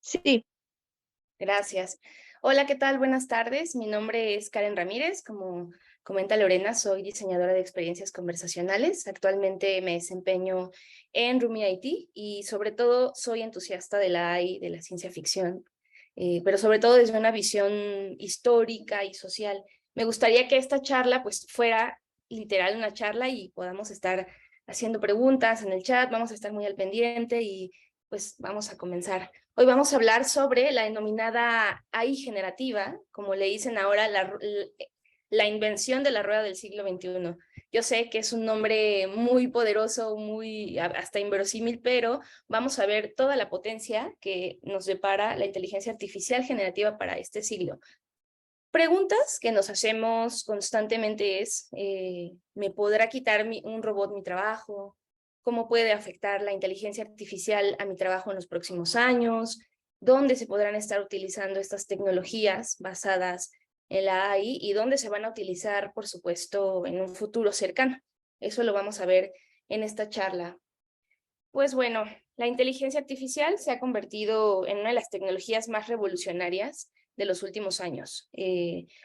Sí, Gracias. Hola, ¿qué tal? Buenas tardes. Mi nombre es Karen Ramírez. Como comenta Lorena, soy diseñadora de experiencias conversacionales. Actualmente me desempeño en Rumi IT y sobre todo soy entusiasta de la AI, de la ciencia ficción, pero sobre todo desde una visión histórica y social. Me gustaría que esta charla pues fuera literal una charla y podamos estar haciendo preguntas en el chat. Vamos a estar muy al pendiente y pues vamos a comenzar. Hoy vamos a hablar sobre la denominada AI generativa, como le dicen ahora, la invención de la rueda del siglo XXI. Yo sé que es un nombre muy poderoso, muy hasta inverosímil, pero vamos a ver toda la potencia que nos depara la inteligencia artificial generativa para este siglo. Preguntas que nos hacemos constantemente es, ¿me podrá quitar un robot mi trabajo? ¿Cómo puede afectar la inteligencia artificial a mi trabajo en los próximos años? ¿Dónde se podrán estar utilizando estas tecnologías basadas en la AI y dónde se van a utilizar, por supuesto, en un futuro cercano? Eso lo vamos a ver en esta charla. Pues bueno, la inteligencia artificial se ha convertido en una de las tecnologías más revolucionarias de los últimos años.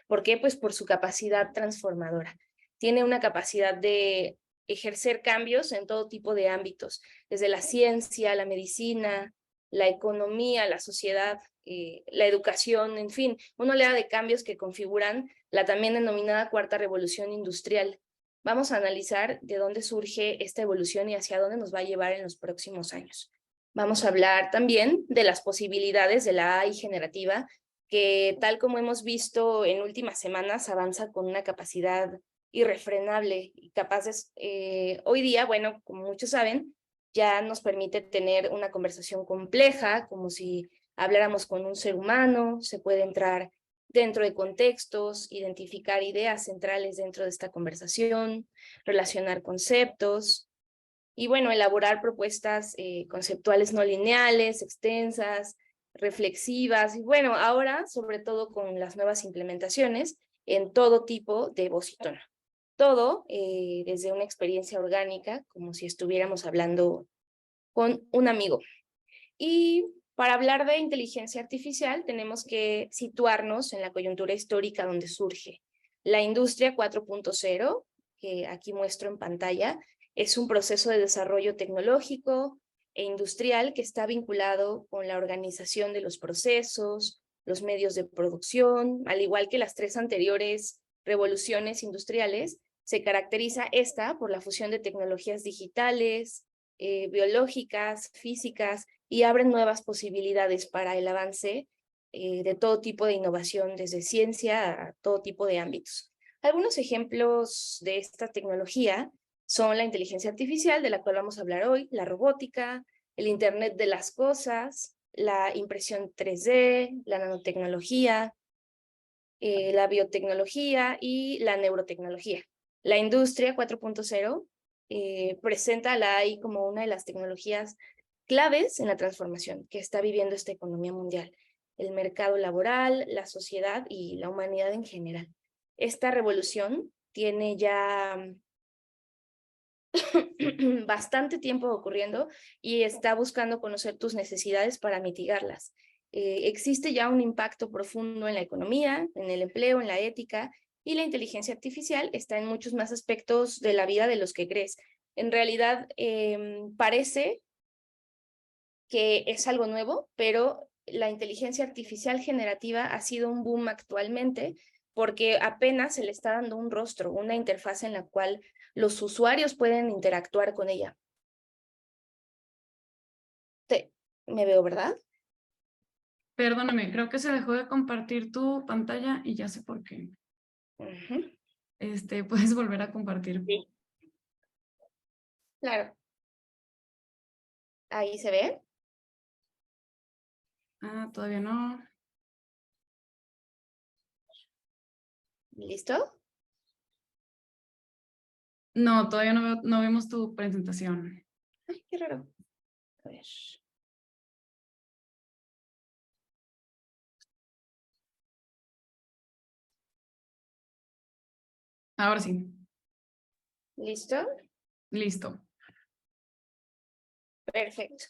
¿Por qué? Pues por su capacidad transformadora. Tiene una capacidad de ejercer cambios en todo tipo de ámbitos, desde la ciencia, la medicina, la economía, la sociedad, la educación, en fin, una oleada de cambios que configuran la también denominada cuarta revolución industrial. Vamos a analizar de dónde surge esta evolución y hacia dónde nos va a llevar en los próximos años. Vamos a hablar también de las posibilidades de la AI generativa, que tal como hemos visto en últimas semanas, avanza con una capacidad irrefrenable y capaces, hoy día, bueno, como muchos saben, ya nos permite tener una conversación compleja, como si habláramos con un ser humano, se puede entrar dentro de contextos, identificar ideas centrales dentro de esta conversación, relacionar conceptos y, bueno, elaborar propuestas conceptuales no lineales, extensas, reflexivas y, bueno, ahora, sobre todo con las nuevas implementaciones en todo tipo de voz y tono. Todo desde una experiencia orgánica, como si estuviéramos hablando con un amigo. Y para hablar de inteligencia artificial tenemos que situarnos en la coyuntura histórica donde surge. La industria 4.0, que aquí muestro en pantalla, es un proceso de desarrollo tecnológico e industrial que está vinculado con la organización de los procesos, los medios de producción, al igual que las tres anteriores revoluciones industriales. Se caracteriza esta por la fusión de tecnologías digitales, biológicas, físicas, y abren nuevas posibilidades para el avance de todo tipo de innovación, desde ciencia a todo tipo de ámbitos. Algunos ejemplos de esta tecnología son la inteligencia artificial, de la cual vamos a hablar hoy, la robótica, el Internet de las cosas, la impresión 3D, la nanotecnología, la biotecnología y la neurotecnología. La industria 4.0 presenta a la AI como una de las tecnologías claves en la transformación que está viviendo esta economía mundial, el mercado laboral, la sociedad y la humanidad en general. Esta revolución tiene ya bastante tiempo ocurriendo y está buscando conocer tus necesidades para mitigarlas. Existe ya un impacto profundo en la economía, en el empleo, en la ética, y la inteligencia artificial está en muchos más aspectos de la vida de los que crees. En realidad, parece que es algo nuevo, pero la inteligencia artificial generativa ha sido un boom actualmente porque apenas se le está dando un rostro, una interfaz en la cual los usuarios pueden interactuar con ella. Me veo, ¿verdad? Perdóname, creo que se dejó de compartir tu pantalla y ya sé por qué. Ujú. Puedes volver a compartir. Sí, claro. Ahí se ve. Ah, todavía no. ¿Listo? No, todavía no vemos tu presentación. Ay, qué raro. A ver. Ahora sí, ¿Listo? listo. Perfecto.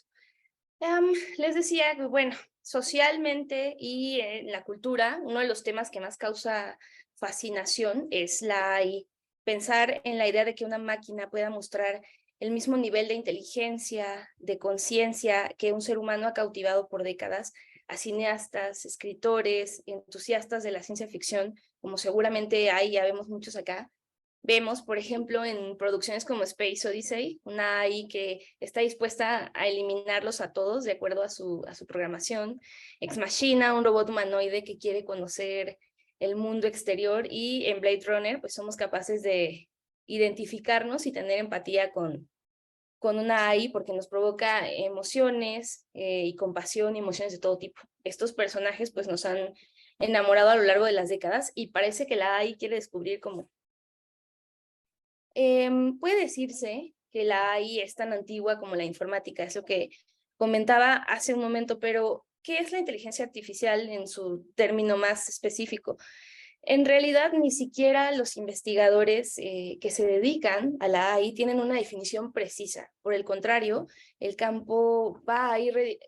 Les decía que, bueno, socialmente y en la cultura, uno de los temas que más causa fascinación es la AI. Pensar en la idea de que una máquina pueda mostrar el mismo nivel de inteligencia, de conciencia que un ser humano ha cautivado por décadas a cineastas, escritores, entusiastas de la ciencia ficción, como seguramente hay, ya vemos muchos acá. Vemos, por ejemplo, en producciones como Space Odyssey, una AI que está dispuesta a eliminarlos a todos de acuerdo a su programación. Ex Machina, un robot humanoide que quiere conocer el mundo exterior, y en Blade Runner pues somos capaces de identificarnos y tener empatía con una AI porque nos provoca emociones y compasión y emociones de todo tipo. Estos personajes pues nos han enamorado a lo largo de las décadas y parece que la AI quiere descubrir como puede decirse que la AI es tan antigua como la informática, es lo que comentaba hace un momento, pero ¿qué es la inteligencia artificial en su término más específico? En realidad, ni siquiera los investigadores que se dedican a la AI tienen una definición precisa. Por el contrario, el campo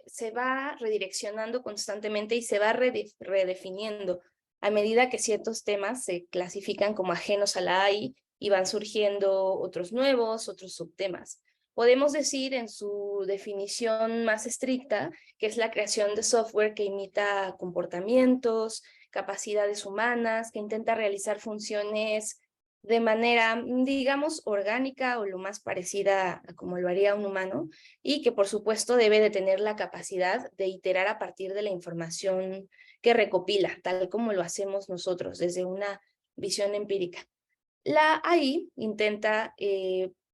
se va redireccionando constantemente y se va redefiniendo a medida que ciertos temas se clasifican como ajenos a la AI y van surgiendo otros nuevos, otros subtemas. Podemos decir en su definición más estricta que es la creación de software que imita comportamientos, capacidades humanas, que intenta realizar funciones de manera, digamos, orgánica o lo más parecida a como lo haría un humano, y que por supuesto debe de tener la capacidad de iterar a partir de la información que recopila, tal como lo hacemos nosotros desde una visión empírica. La AI intenta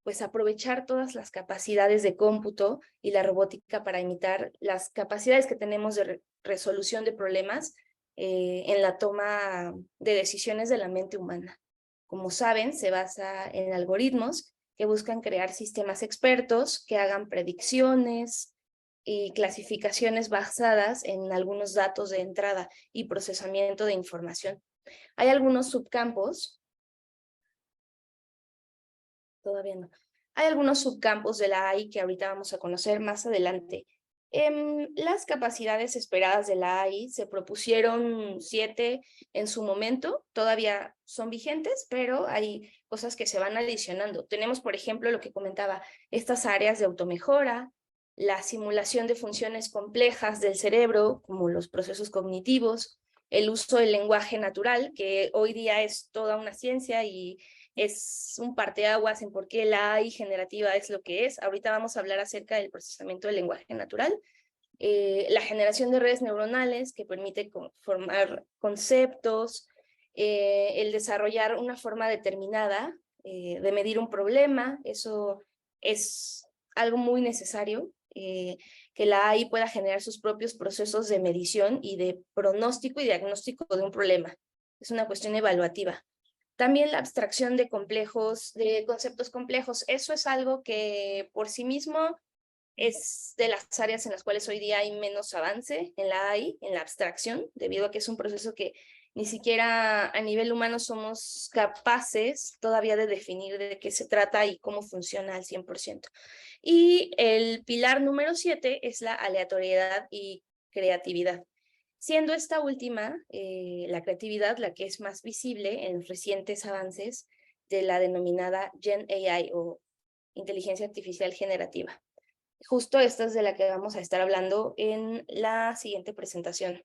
pues aprovechar todas las capacidades de cómputo y la robótica para imitar las capacidades que tenemos de resolución de problemas en la toma de decisiones de la mente humana. Como saben, se basa en algoritmos que buscan crear sistemas expertos que hagan predicciones y clasificaciones basadas en algunos datos de entrada y procesamiento de información. Hay algunos subcampos, todavía no. Hay algunos subcampos de la AI que ahorita vamos a conocer más adelante. Las capacidades esperadas de la AI se propusieron 7 en su momento, todavía son vigentes, pero hay cosas que se van adicionando. Tenemos, por ejemplo, lo que comentaba, estas áreas de automejora, la simulación de funciones complejas del cerebro, como los procesos cognitivos, el uso del lenguaje natural, que hoy día es toda una ciencia y es un parteaguas en por qué la AI generativa es lo que es. Ahorita vamos a hablar acerca del procesamiento del lenguaje natural, la generación de redes neuronales que permite formar conceptos, el desarrollar una forma determinada de medir un problema. Eso es algo muy necesario, que la AI pueda generar sus propios procesos de medición y de pronóstico y diagnóstico de un problema. Es una cuestión evaluativa. También la abstracción de conceptos complejos. Eso es algo que por sí mismo es de las áreas en las cuales hoy día hay menos avance en la AI, en la abstracción, debido a que es un proceso que ni siquiera a nivel humano somos capaces todavía de definir de qué se trata y cómo funciona al 100%. Y el pilar número 7 es la aleatoriedad y creatividad, siendo esta última, la creatividad, la que es más visible en los recientes avances de la denominada Gen AI o inteligencia artificial generativa. Justo esta es de la que vamos a estar hablando en la siguiente presentación.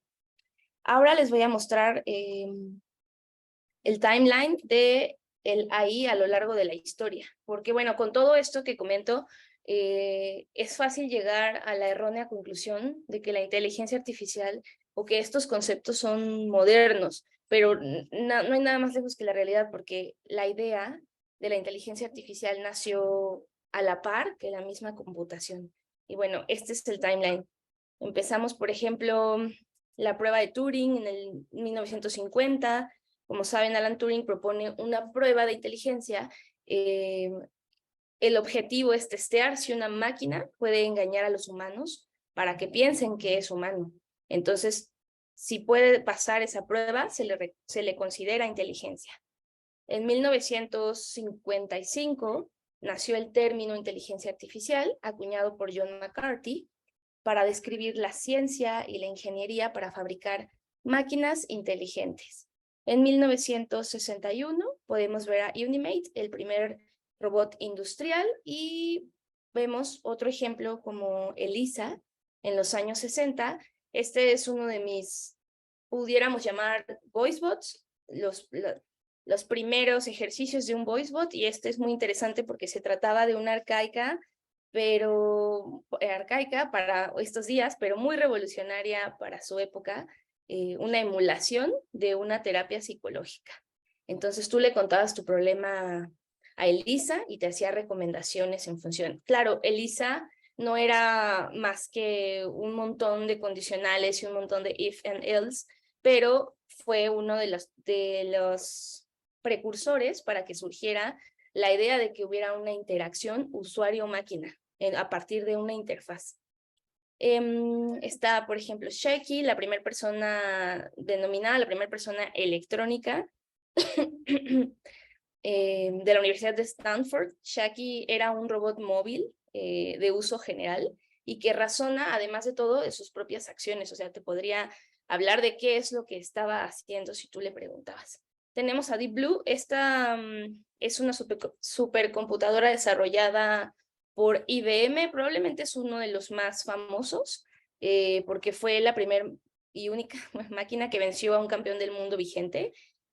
Ahora les voy a mostrar el timeline de el AI a lo largo de la historia, porque bueno, con todo esto que comento, es fácil llegar a la errónea conclusión de que la inteligencia artificial o que estos conceptos son modernos, pero no hay nada más lejos que la realidad, porque la idea de la inteligencia artificial nació a la par que la misma computación. Y bueno, este es el timeline. Empezamos, por ejemplo, la prueba de Turing en el 1950. Como saben, Alan Turing propone una prueba de inteligencia. El objetivo es testear si una máquina puede engañar a los humanos para que piensen que es humano. Entonces, si puede pasar esa prueba, se le considera inteligencia. En 1955 nació el término inteligencia artificial, acuñado por John McCarthy, para describir la ciencia y la ingeniería para fabricar máquinas inteligentes. En 1961 podemos ver a Unimate, el primer robot industrial, y vemos otro ejemplo como ELISA en los años 60. Este es uno de mis, pudiéramos llamar, voicebots, los primeros ejercicios de un voicebot, y este es muy interesante porque se trataba de una arcaica para estos días, pero muy revolucionaria para su época, una emulación de una terapia psicológica. Entonces tú le contabas tu problema a Elisa y te hacía recomendaciones en función. Claro, Elisa no era más que un montón de condicionales y un montón de if and else, pero fue uno de los precursores para que surgiera la idea de que hubiera una interacción usuario-máquina a partir de una interfaz. Está, por ejemplo, Shaki, la primera persona denominada, la primera persona electrónica de la Universidad de Stanford. Shaki era un robot móvil de uso general y que razona, además de todo, de sus propias acciones. O sea, te podría hablar de qué es lo que estaba haciendo si tú le preguntabas. Tenemos a Deep Blue. Esta es una supercomputadora desarrollada por IBM. Probablemente es uno de los más famosos porque fue la primera y única máquina que venció a un campeón del mundo vigente,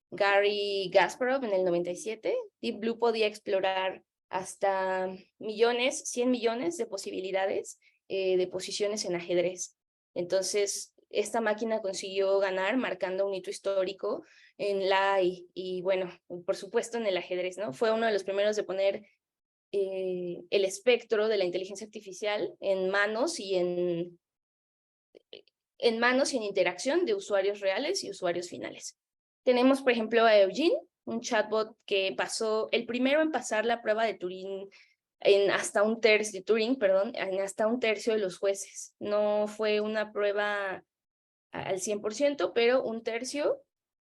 Gary Kasparov, en el 97. Deep Blue podía explorar hasta 100 millones de posibilidades de posiciones en ajedrez. Entonces, esta máquina consiguió ganar, marcando un hito histórico en la y bueno, por supuesto en el ajedrez, ¿no? Fue uno de los primeros de poner el espectro de la inteligencia artificial en manos y en interacción de usuarios reales y usuarios finales. Tenemos, por ejemplo, a Eugene, un chatbot que pasó, el primero en pasar la prueba de Turing en hasta un tercio de los jueces. No fue una prueba al 100%, pero un tercio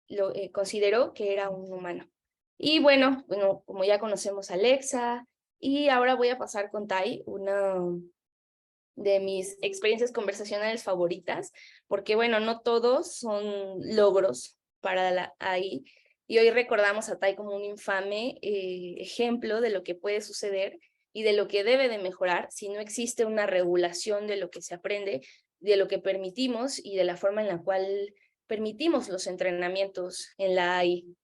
lo consideró que era un humano. Y bueno, como ya conocemos a Alexa, y ahora voy a pasar con Tai, una de mis experiencias conversacionales favoritas, porque bueno, no todos son logros para la AI, y hoy recordamos a Tai como un infame ejemplo de lo que puede suceder y de lo que debe de mejorar si no existe una regulación de lo que se aprende, de lo que permitimos y de la forma en la cual permitimos los entrenamientos en la AI.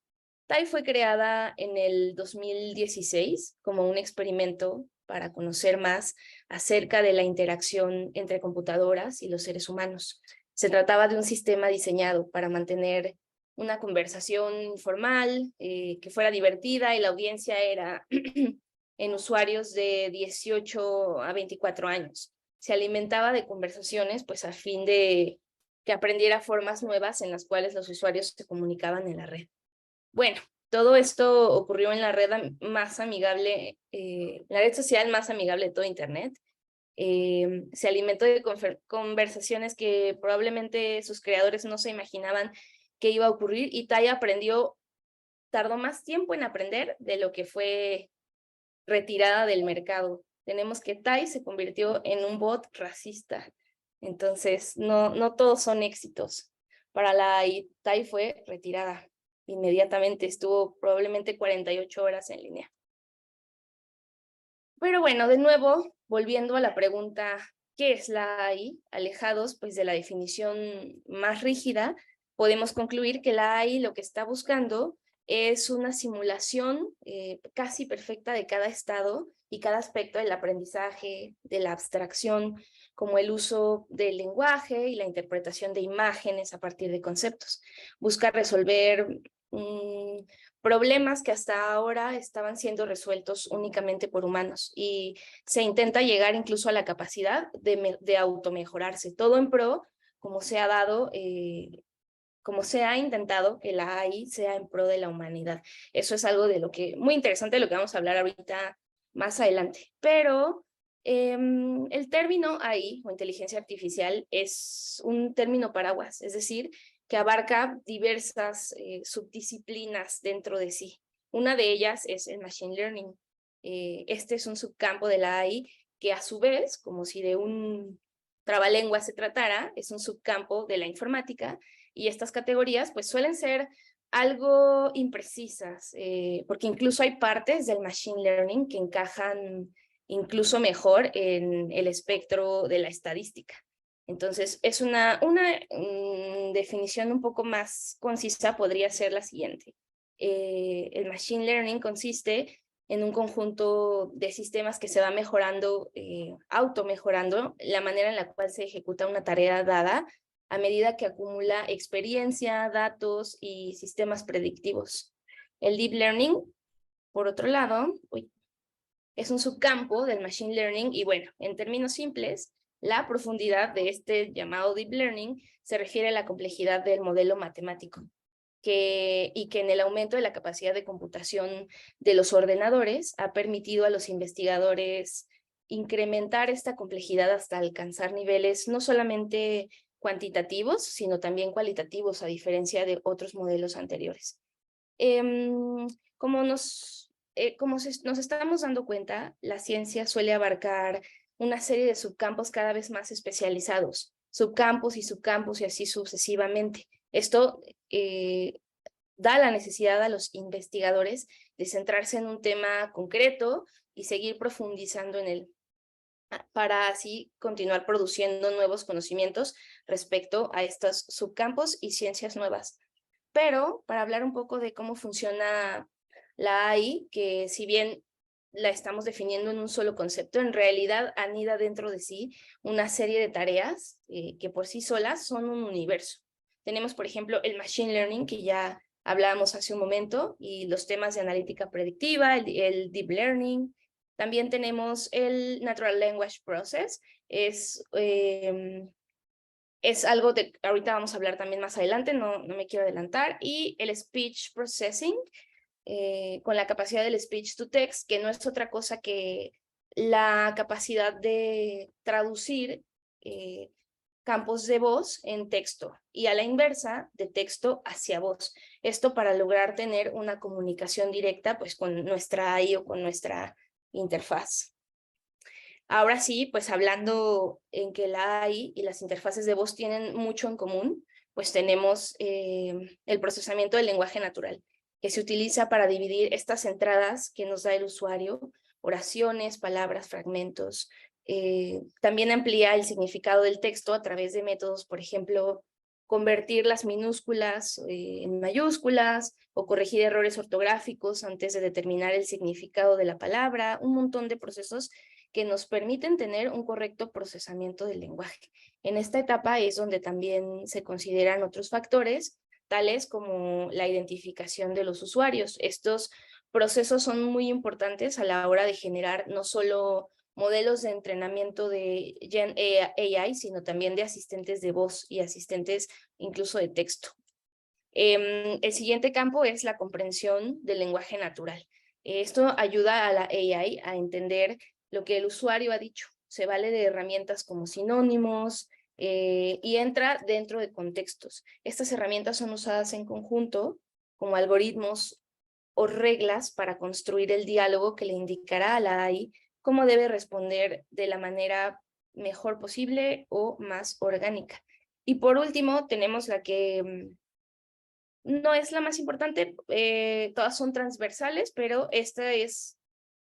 Tai fue creada en el 2016 como un experimento para conocer más acerca de la interacción entre computadoras y los seres humanos. Se trataba de un sistema diseñado para mantener una conversación informal, que fuera divertida, y la audiencia era en usuarios de 18 a 24 años. Se alimentaba de conversaciones, pues a fin de que aprendiera formas nuevas en las cuales los usuarios se comunicaban en la red. Bueno, todo esto ocurrió en la red más amigable, la red social más amigable de todo Internet. Se alimentó de conversaciones que probablemente sus creadores no se imaginaban que iba a ocurrir, y Tai tardó más tiempo en aprender de lo que fue retirada del mercado. Tenemos que Tai se convirtió en un bot racista. Entonces, no todos son éxitos. Para la AI, Tai fue retirada inmediatamente, estuvo probablemente 48 horas en línea. Pero bueno, de nuevo, volviendo a la pregunta, ¿qué es la AI? Alejados pues de la definición más rígida, podemos concluir que la AI lo que está buscando es una simulación casi perfecta de cada estado y cada aspecto del aprendizaje, de la abstracción, como el uso del lenguaje y la interpretación de imágenes a partir de conceptos. Busca resolver problemas que hasta ahora estaban siendo resueltos únicamente por humanos, y se intenta llegar incluso a la capacidad de automejorarse, todo en pro, como se ha dado, como se ha intentado que la AI sea en pro de la humanidad. Eso es algo muy interesante de lo que vamos a hablar ahorita más adelante. Pero el término AI o inteligencia artificial es un término paraguas, es decir, que abarca diversas subdisciplinas dentro de sí. Una de ellas es el machine learning. Este es un subcampo de la AI que, a su vez, como si de un trabalengua se tratara, es un subcampo de la informática, y estas categorías pues suelen ser algo imprecisas, porque incluso hay partes del machine learning que encajan incluso mejor en el espectro de la estadística. Entonces, es una definición un poco más concisa, podría ser la siguiente. El machine learning consiste en un conjunto de sistemas que se va mejorando, automejorando la manera en la cual se ejecuta una tarea dada a medida que acumula experiencia, datos y sistemas predictivos. El deep learning, por otro lado, es un subcampo del machine learning y bueno, en términos simples, la profundidad de este llamado deep learning se refiere a la complejidad del modelo matemático y que en el aumento de la capacidad de computación de los ordenadores ha permitido a los investigadores incrementar esta complejidad hasta alcanzar niveles no solamente cuantitativos, sino también cualitativos, a diferencia de otros modelos anteriores. Como nos estamos dando cuenta, la ciencia suele abarcar una serie de subcampos cada vez más especializados, subcampos y así sucesivamente. Esto da la necesidad a los investigadores de centrarse en un tema concreto y seguir profundizando en él, para así continuar produciendo nuevos conocimientos respecto a estos subcampos y ciencias nuevas. Pero para hablar un poco de cómo funciona la AI, que si bien la estamos definiendo en un solo concepto, en realidad anida dentro de sí una serie de tareas que por sí solas son un universo. Tenemos, por ejemplo, el machine learning, que ya hablábamos hace un momento, y los temas de analítica predictiva, el deep learning. También tenemos el natural language process, es algo de, ahorita vamos a hablar también más adelante, no me quiero adelantar, y el speech processing, con la capacidad del speech to text, que no es otra cosa que la capacidad de traducir campos de voz en texto, y a la inversa, de texto hacia voz. Esto para lograr tener una comunicación directa pues con nuestra AI o con nuestra interfaz. Ahora sí, pues hablando en que la AI y las interfaces de voz tienen mucho en común, pues tenemos el procesamiento del lenguaje natural, que se utiliza para dividir estas entradas que nos da el usuario, oraciones, palabras, fragmentos. También amplía el significado del texto a través de métodos, por ejemplo, convertir las minúsculas en mayúsculas o corregir errores ortográficos antes de determinar el significado de la palabra, un montón de procesos que nos permiten tener un correcto procesamiento del lenguaje. En esta etapa es donde también se consideran otros factores, tales como la identificación de los usuarios. Estos procesos son muy importantes a la hora de generar no solo modelos de entrenamiento de Gen AI, sino también de asistentes de voz y asistentes incluso de texto. El siguiente campo es la comprensión del lenguaje natural. Esto ayuda a la AI a entender lo que el usuario ha dicho. Se vale de herramientas como sinónimos y entra dentro de contextos. Estas herramientas son usadas en conjunto como algoritmos o reglas para construir el diálogo que le indicará a la AI cómo debe responder de la manera mejor posible o más orgánica. Y por último, tenemos la que no es la más importante, todas son transversales, pero esta es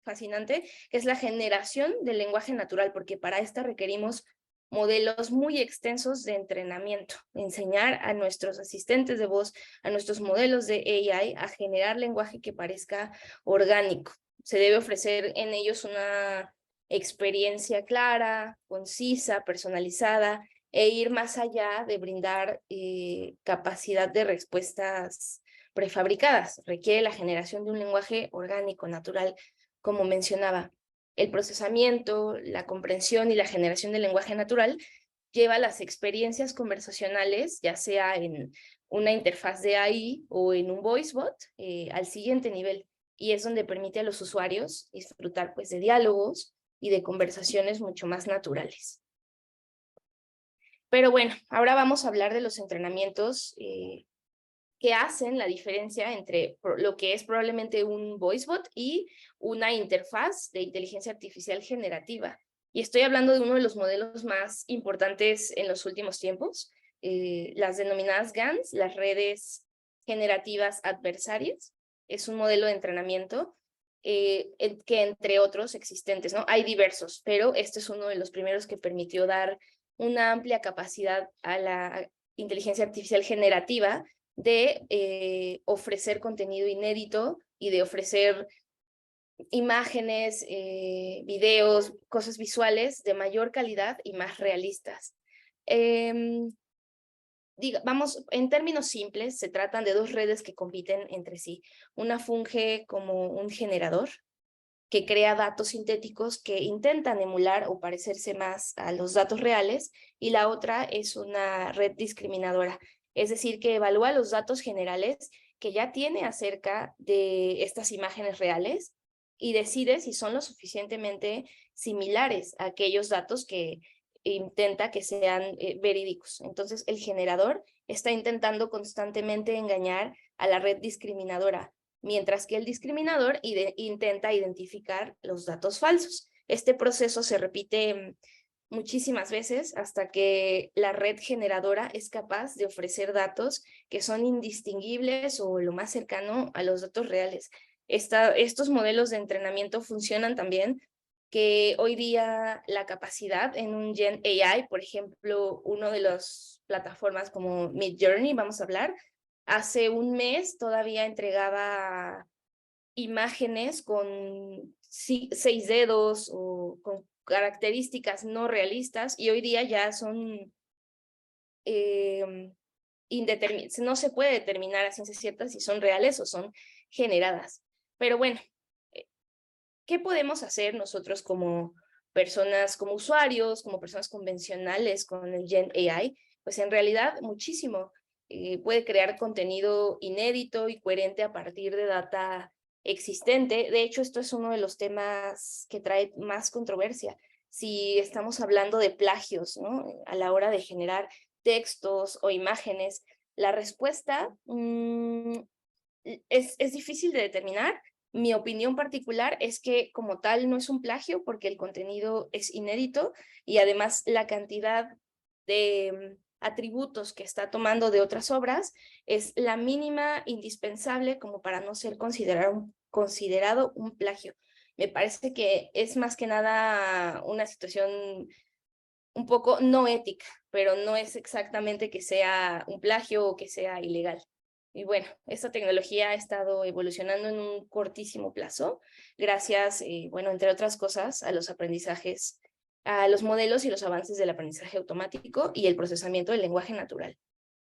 fascinante, que es la generación del lenguaje natural, porque para esta requerimos modelos muy extensos de entrenamiento, enseñar a nuestros asistentes de voz, a nuestros modelos de AI a generar lenguaje que parezca orgánico. Se debe ofrecer en ellos una experiencia clara, concisa, personalizada, e ir más allá de brindar capacidad de respuestas prefabricadas. Requiere la generación de un lenguaje orgánico, natural, como mencionaba. El procesamiento, la comprensión y la generación del lenguaje natural lleva las experiencias conversacionales, ya sea en una interfaz de AI o en un voice bot, al siguiente nivel. Y es donde permite a los usuarios disfrutar pues, de diálogos y de conversaciones mucho más naturales. Pero bueno, ahora vamos a hablar de los entrenamientos que hacen la diferencia entre lo que es probablemente un voicebot y una interfaz de inteligencia artificial generativa. Y estoy hablando de uno de los modelos más importantes en los últimos tiempos, las denominadas GANs, las redes generativas adversarias. Es un modelo de entrenamiento que entre otros existentes, ¿no? Hay diversos, pero este es uno de los primeros que permitió dar una amplia capacidad a la inteligencia artificial generativa de ofrecer contenido inédito y de ofrecer imágenes, videos, cosas visuales de mayor calidad y más realistas. Vamos, en términos simples, se tratan de dos redes que compiten entre sí. Una funge como un generador que crea datos sintéticos que intentan emular o parecerse más a los datos reales, y la otra es una red discriminadora, es decir, que evalúa los datos generales que ya tiene acerca de estas imágenes reales y decide si son lo suficientemente similares a aquellos datos que intenta que sean verídicos. Entonces, el generador está intentando constantemente engañar a la red discriminadora, mientras que el discriminador intenta identificar los datos falsos. Este proceso se repite muchísimas veces hasta que la red generadora es capaz de ofrecer datos que son indistinguibles o lo más cercano a los datos reales. Estos modelos de entrenamiento funcionan también que hoy día la capacidad en un Gen AI, por ejemplo, uno de las plataformas como Midjourney, vamos a hablar, hace un mes todavía entregaba imágenes con 6 dedos o con características no realistas, y hoy día ya son no se puede determinar a ciencia cierta si son reales o son generadas. Pero bueno, ¿qué podemos hacer nosotros como personas, como usuarios, como personas convencionales con el Gen AI? Pues en realidad muchísimo. Puede crear contenido inédito y coherente a partir de data existente. De hecho, esto es uno de los temas que trae más controversia. Si estamos hablando de plagios, ¿no? A la hora de generar textos o imágenes, la respuesta es difícil de determinar. Mi opinión particular es que como tal no es un plagio porque el contenido es inédito y además la cantidad de atributos que está tomando de otras obras es la mínima indispensable como para no ser considerado un plagio. Me parece que es más que nada una situación un poco no ética, pero no es exactamente que sea un plagio o que sea ilegal. Y bueno, esta tecnología ha estado evolucionando en un cortísimo plazo, gracias, bueno, entre otras cosas, a los aprendizajes, a los modelos y los avances del aprendizaje automático y el procesamiento del lenguaje natural.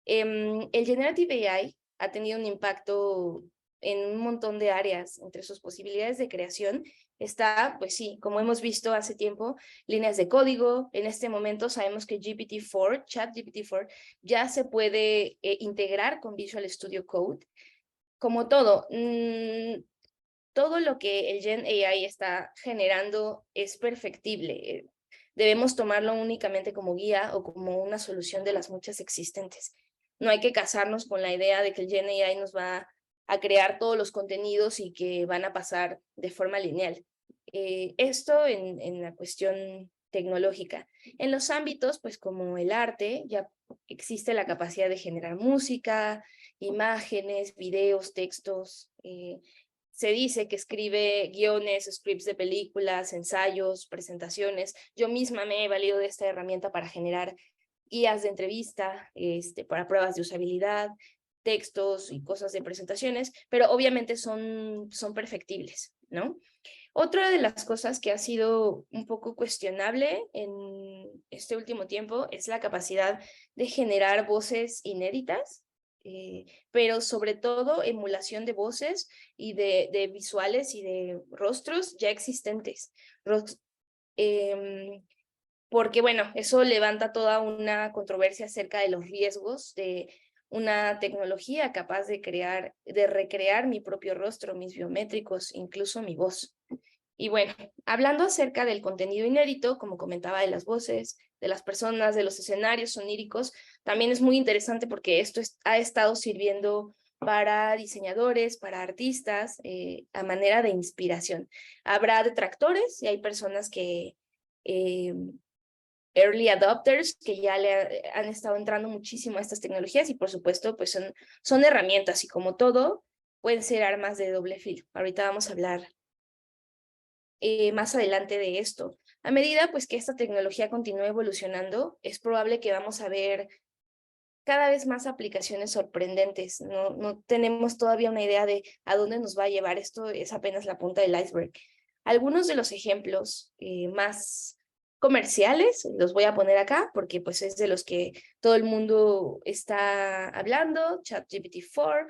El Generative AI ha tenido un impacto en un montón de áreas. Entre sus posibilidades de creación está, pues sí, como hemos visto hace tiempo, líneas de código. En este momento sabemos que GPT-4, ChatGPT-4, ya se puede integrar con Visual Studio Code. Como todo, todo lo que el Gen AI está generando es perfectible. Debemos tomarlo únicamente como guía o como una solución de las muchas existentes. No hay que casarnos con la idea de que el Gen AI nos va a crear todos los contenidos y que van a pasar de forma lineal. Esto en la cuestión tecnológica. En los ámbitos, pues como el arte, ya existe la capacidad de generar música, imágenes, videos, textos. Se dice que escribe guiones, scripts de películas, ensayos, presentaciones. Yo misma me he valido de esta herramienta para generar guías de entrevista, para pruebas de usabilidad, textos y cosas de presentaciones, pero obviamente son perfectibles, ¿no? Otra de las cosas que ha sido un poco cuestionable en este último tiempo es la capacidad de generar voces inéditas, pero sobre todo emulación de voces y de visuales y de rostros ya existentes. Eh, Porque, bueno, eso levanta toda una controversia acerca de los riesgos de una tecnología capaz de recrear mi propio rostro, mis biométricos, incluso mi voz. Y bueno, hablando acerca del contenido inédito, como comentaba, de las voces, de las personas, de los escenarios soníricos, también es muy interesante porque ha estado sirviendo para diseñadores, para artistas, a manera de inspiración. Habrá detractores y hay personas que early adopters que ya han estado entrando muchísimo a estas tecnologías y por supuesto pues son herramientas y como todo pueden ser armas de doble filo. Ahorita vamos a hablar más adelante de esto. A medida pues que esta tecnología continúe evolucionando, es probable que vamos a ver cada vez más aplicaciones sorprendentes. No tenemos todavía una idea de a dónde nos va a llevar. Esto es apenas la punta del iceberg. Algunos de los ejemplos más comerciales los voy a poner acá porque pues es de los que todo el mundo está hablando. ChatGPT-4,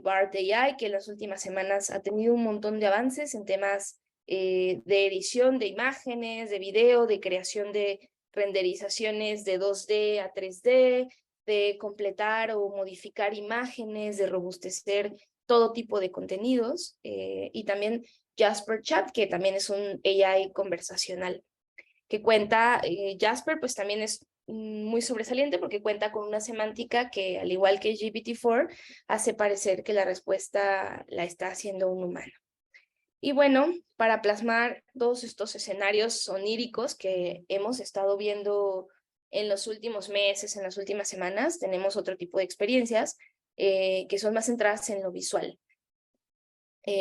Bard AI, que en las últimas semanas ha tenido un montón de avances en temas de edición de imágenes, de video, de creación de renderizaciones de 2D a 3D, de completar o modificar imágenes, de robustecer todo tipo de contenidos, y también Jasper Chat, que también es un AI conversacional, que cuenta, Jasper pues también es muy sobresaliente porque cuenta con una semántica que, al igual que GPT-4, hace parecer que la respuesta la está haciendo un humano. Y bueno, para plasmar todos estos escenarios oníricos que hemos estado viendo en los últimos meses, en las últimas semanas, tenemos otro tipo de experiencias que son más centradas en lo visual,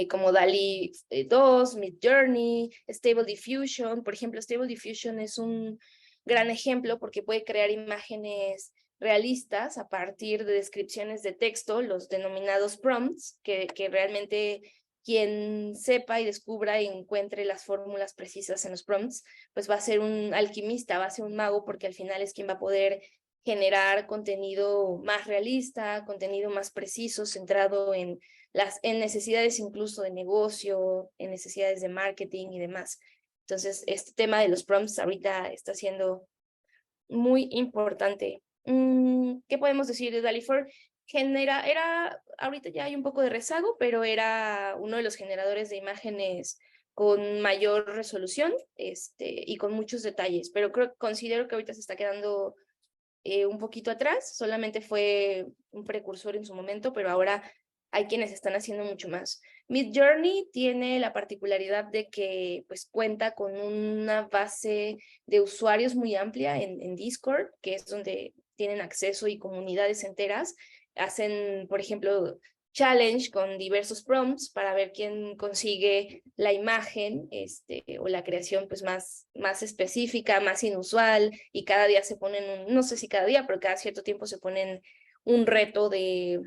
como DALL-E 2, Midjourney, Stable Diffusion. Por ejemplo, Stable Diffusion es un gran ejemplo porque puede crear imágenes realistas a partir de descripciones de texto, los denominados prompts, que realmente quien sepa y descubra y encuentre las fórmulas precisas en los prompts, pues va a ser un alquimista, va a ser un mago, porque al final es quien va a poder generar contenido más realista, contenido más preciso, centrado en necesidades incluso de negocio, en necesidades de marketing y demás. Entonces, este tema de los prompts ahorita está siendo muy importante. ¿Qué podemos decir de DALL-E 4? Ahorita ya hay un poco de rezago, pero era uno de los generadores de imágenes con mayor resolución, y con muchos detalles, pero considero que ahorita se está quedando un poquito atrás. Solamente fue un precursor en su momento, pero ahora hay quienes están haciendo mucho más. Midjourney tiene la particularidad de que pues cuenta con una base de usuarios muy amplia en Discord, que es donde tienen acceso, y comunidades enteras. Hacen, por ejemplo, challenge con diversos prompts para ver quién consigue la imagen, o la creación pues más específica, más inusual, y cada día se ponen, no sé si cada día, pero cada cierto tiempo se ponen un reto de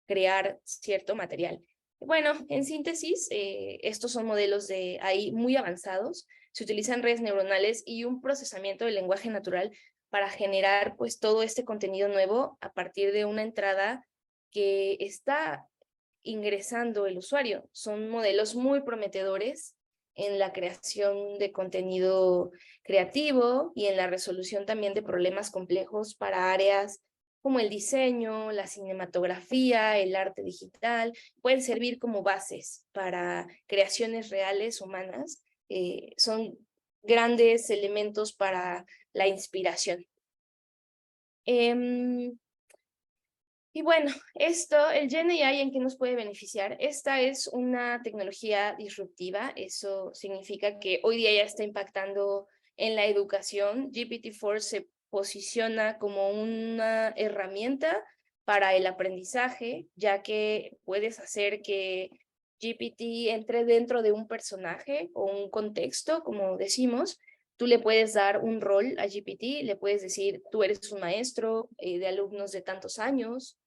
crear cierto material. Bueno, en síntesis, estos son modelos de AI muy avanzados. Se utilizan redes neuronales y un procesamiento del lenguaje natural para generar pues todo este contenido nuevo a partir de una entrada que está ingresando el usuario. Son modelos muy prometedores en la creación de contenido creativo y en la resolución también de problemas complejos para áreas como el diseño, la cinematografía, el arte digital. Pueden servir como bases para creaciones reales humanas. Son grandes elementos para la inspiración. Y bueno, el Gen AI, ¿en qué nos puede beneficiar? Esta es una tecnología disruptiva. Eso significa que hoy día ya está impactando en la educación. GPT-4 se posiciona como una herramienta para el aprendizaje, ya que puedes hacer que GPT entre dentro de un personaje o un contexto, como decimos. Tú le puedes dar un rol a GPT, le puedes decir, tú eres un maestro de alumnos de tantos años,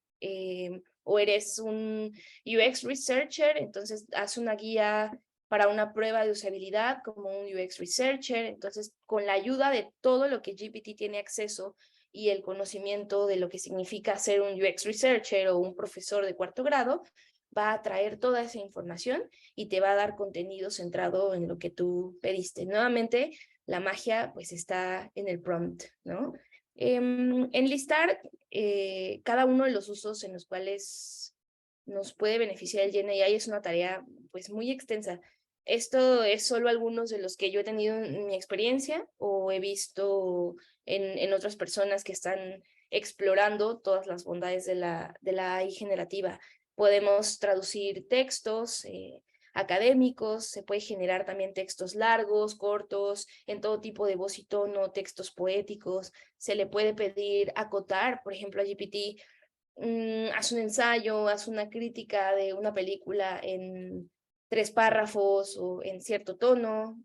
o eres un UX researcher, entonces haz una guía para una prueba de usabilidad como un UX researcher. Entonces, con la ayuda de todo lo que GPT tiene acceso y el conocimiento de lo que significa ser un UX researcher o un profesor de cuarto grado, va a traer toda esa información y te va a dar contenido centrado en lo que tú pediste. Nuevamente, la magia pues está en el prompt, ¿no? Enlistar cada uno de los usos en los cuales nos puede beneficiar el Gen AI es una tarea pues muy extensa. Esto es solo algunos de los que yo he tenido en mi experiencia o he visto en otras personas que están explorando todas las bondades de la AI generativa. Podemos traducir textos, académicos, se puede generar también textos largos, cortos, en todo tipo de voz y tono, textos poéticos, se le puede pedir acotar, por ejemplo, a GPT, haz un ensayo, haz una crítica de una película en 3 párrafos o en cierto tono.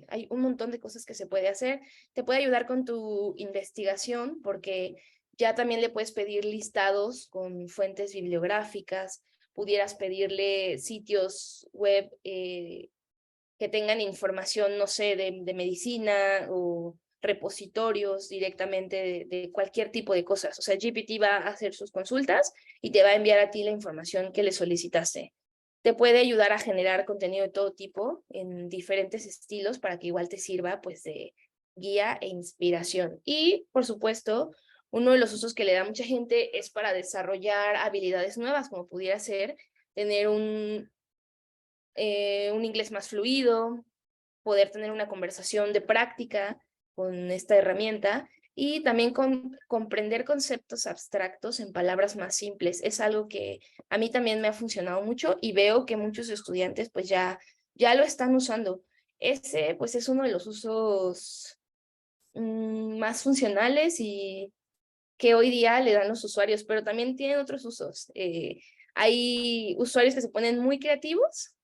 Hay un montón de cosas que se puede hacer. Te puede ayudar con tu investigación porque ya también le puedes pedir listados con fuentes bibliográficas, pudieras pedirle sitios web que tengan información, no sé, de medicina o repositorios directamente de cualquier tipo de cosas. O sea, GPT va a hacer sus consultas y te va a enviar a ti la información que le solicitaste. Te puede ayudar a generar contenido de todo tipo en diferentes estilos para que igual te sirva pues de guía e inspiración. Y, por supuesto, uno de los usos que le da mucha gente es para desarrollar habilidades nuevas, como pudiera ser tener un inglés más fluido, poder tener una conversación de práctica con esta herramienta y también comprender conceptos abstractos en palabras más simples. Es algo que a mí también me ha funcionado mucho y veo que muchos estudiantes pues ya lo están usando. Ese pues es uno de los usos más funcionales y que hoy día le dan los usuarios, pero también tienen otros usos. Hay usuarios que se ponen muy creativos,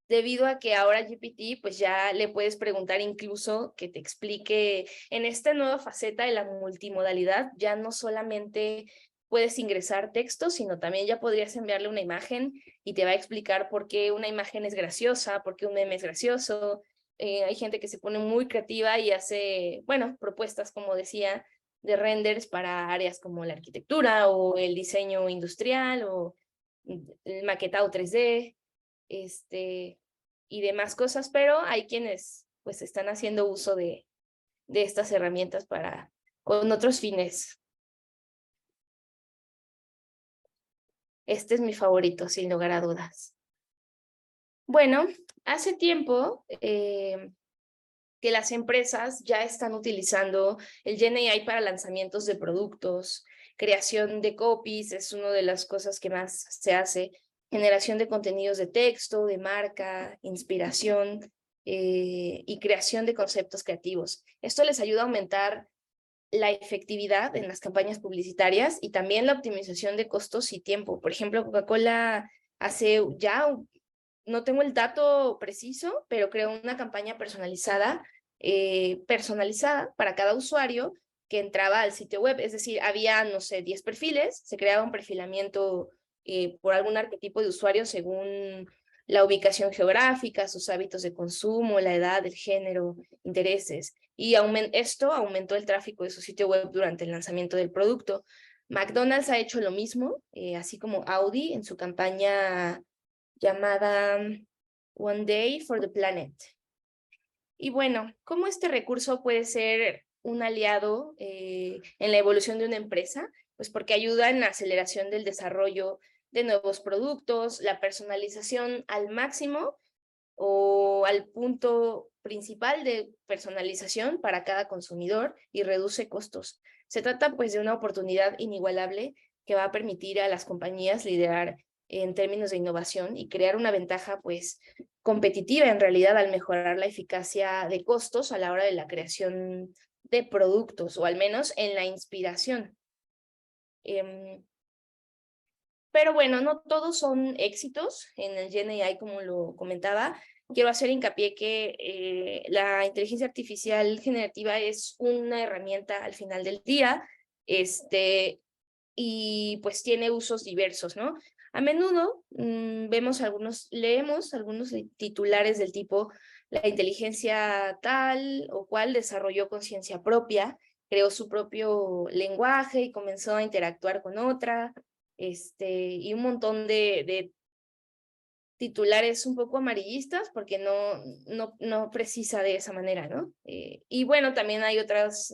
debido a que ahora GPT, pues ya le puedes preguntar incluso que te explique en esta nueva faceta de la multimodalidad, ya no solamente puedes ingresar texto, sino también ya podrías enviarle una imagen y te va a explicar por qué una imagen es graciosa, por qué un meme es gracioso. Hay gente que se pone muy creativa y hace, bueno, propuestas, como decía, de renders para áreas como la arquitectura o el diseño industrial o el maquetado 3D, y demás cosas, pero hay quienes pues están haciendo uso de estas herramientas con otros fines. Este es mi favorito, sin lugar a dudas. Bueno, hace tiempo que las empresas ya están utilizando el GenAI para lanzamientos de productos, creación de copies, es una de las cosas que más se hace, generación de contenidos de texto, de marca, inspiración y creación de conceptos creativos. Esto les ayuda a aumentar la efectividad en las campañas publicitarias y también la optimización de costos y tiempo. Por ejemplo, Coca-Cola hace ya, no tengo el dato preciso, pero creó una campaña personalizada para cada usuario que entraba al sitio web. Es decir, había, no sé, 10 perfiles, se creaba un perfilamiento por algún arquetipo de usuario según la ubicación geográfica, sus hábitos de consumo, la edad, el género, intereses. Y esto aumentó el tráfico de su sitio web durante el lanzamiento del producto. McDonald's ha hecho lo mismo, así como Audi en su campaña llamada One Day for the Planet. Y bueno, ¿cómo este recurso puede ser un aliado en la evolución de una empresa? Pues porque ayuda en la aceleración del desarrollo de nuevos productos, la personalización al máximo o al punto principal de personalización para cada consumidor y reduce costos. Se trata pues de una oportunidad inigualable que va a permitir a las compañías liderar en términos de innovación y crear una ventaja pues competitiva en realidad al mejorar la eficacia de costos a la hora de la creación de productos o al menos en la inspiración. Pero bueno, no todos son éxitos en el GenAI, como lo comentaba. Quiero hacer hincapié que la inteligencia artificial generativa es una herramienta al final del día, y pues tiene usos diversos, ¿no? A menudo leemos algunos titulares del tipo, la inteligencia tal o cual desarrolló conciencia propia, creó su propio lenguaje y comenzó a interactuar con otra, y un montón de titulares un poco amarillistas porque no precisa de esa manera, ¿no? Y bueno, también hay otras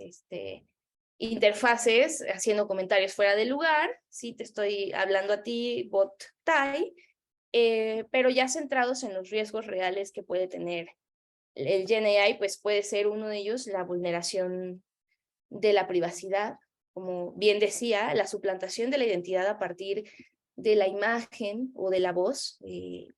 interfaces haciendo comentarios fuera de lugar, sí te estoy hablando a ti, bot Tai, pero ya centrados en los riesgos reales que puede tener el GenAI, pues puede ser uno de ellos la vulneración de la privacidad, como bien decía, la suplantación de la identidad a partir de la imagen o de la voz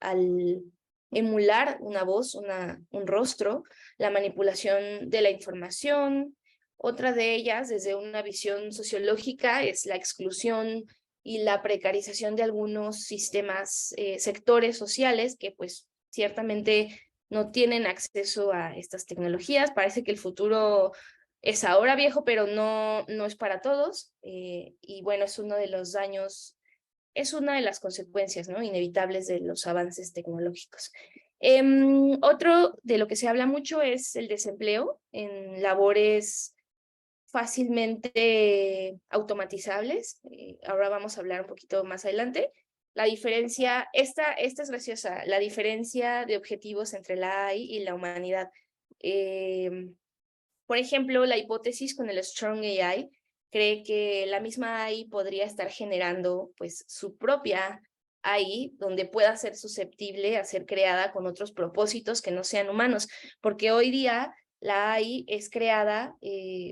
al emular una voz, un rostro, la manipulación de la información. Otra de ellas, desde una visión sociológica, es la exclusión y la precarización de algunos sistemas, sectores sociales que pues ciertamente no tienen acceso a estas tecnologías. Parece que el futuro es ahora viejo, pero no es para todos. Y bueno, es uno de los daños, es una de las consecuencias, ¿no?, inevitables de los avances tecnológicos. Otro de lo que se habla mucho es el desempleo en labores fácilmente automatizables. Ahora vamos a hablar un poquito más adelante. La diferencia, esta es graciosa, la diferencia de objetivos entre la AI y la humanidad. Por ejemplo, la hipótesis con el Strong AI cree que la misma AI podría estar generando pues su propia AI, donde pueda ser susceptible a ser creada con otros propósitos que no sean humanos, porque hoy día la AI es creada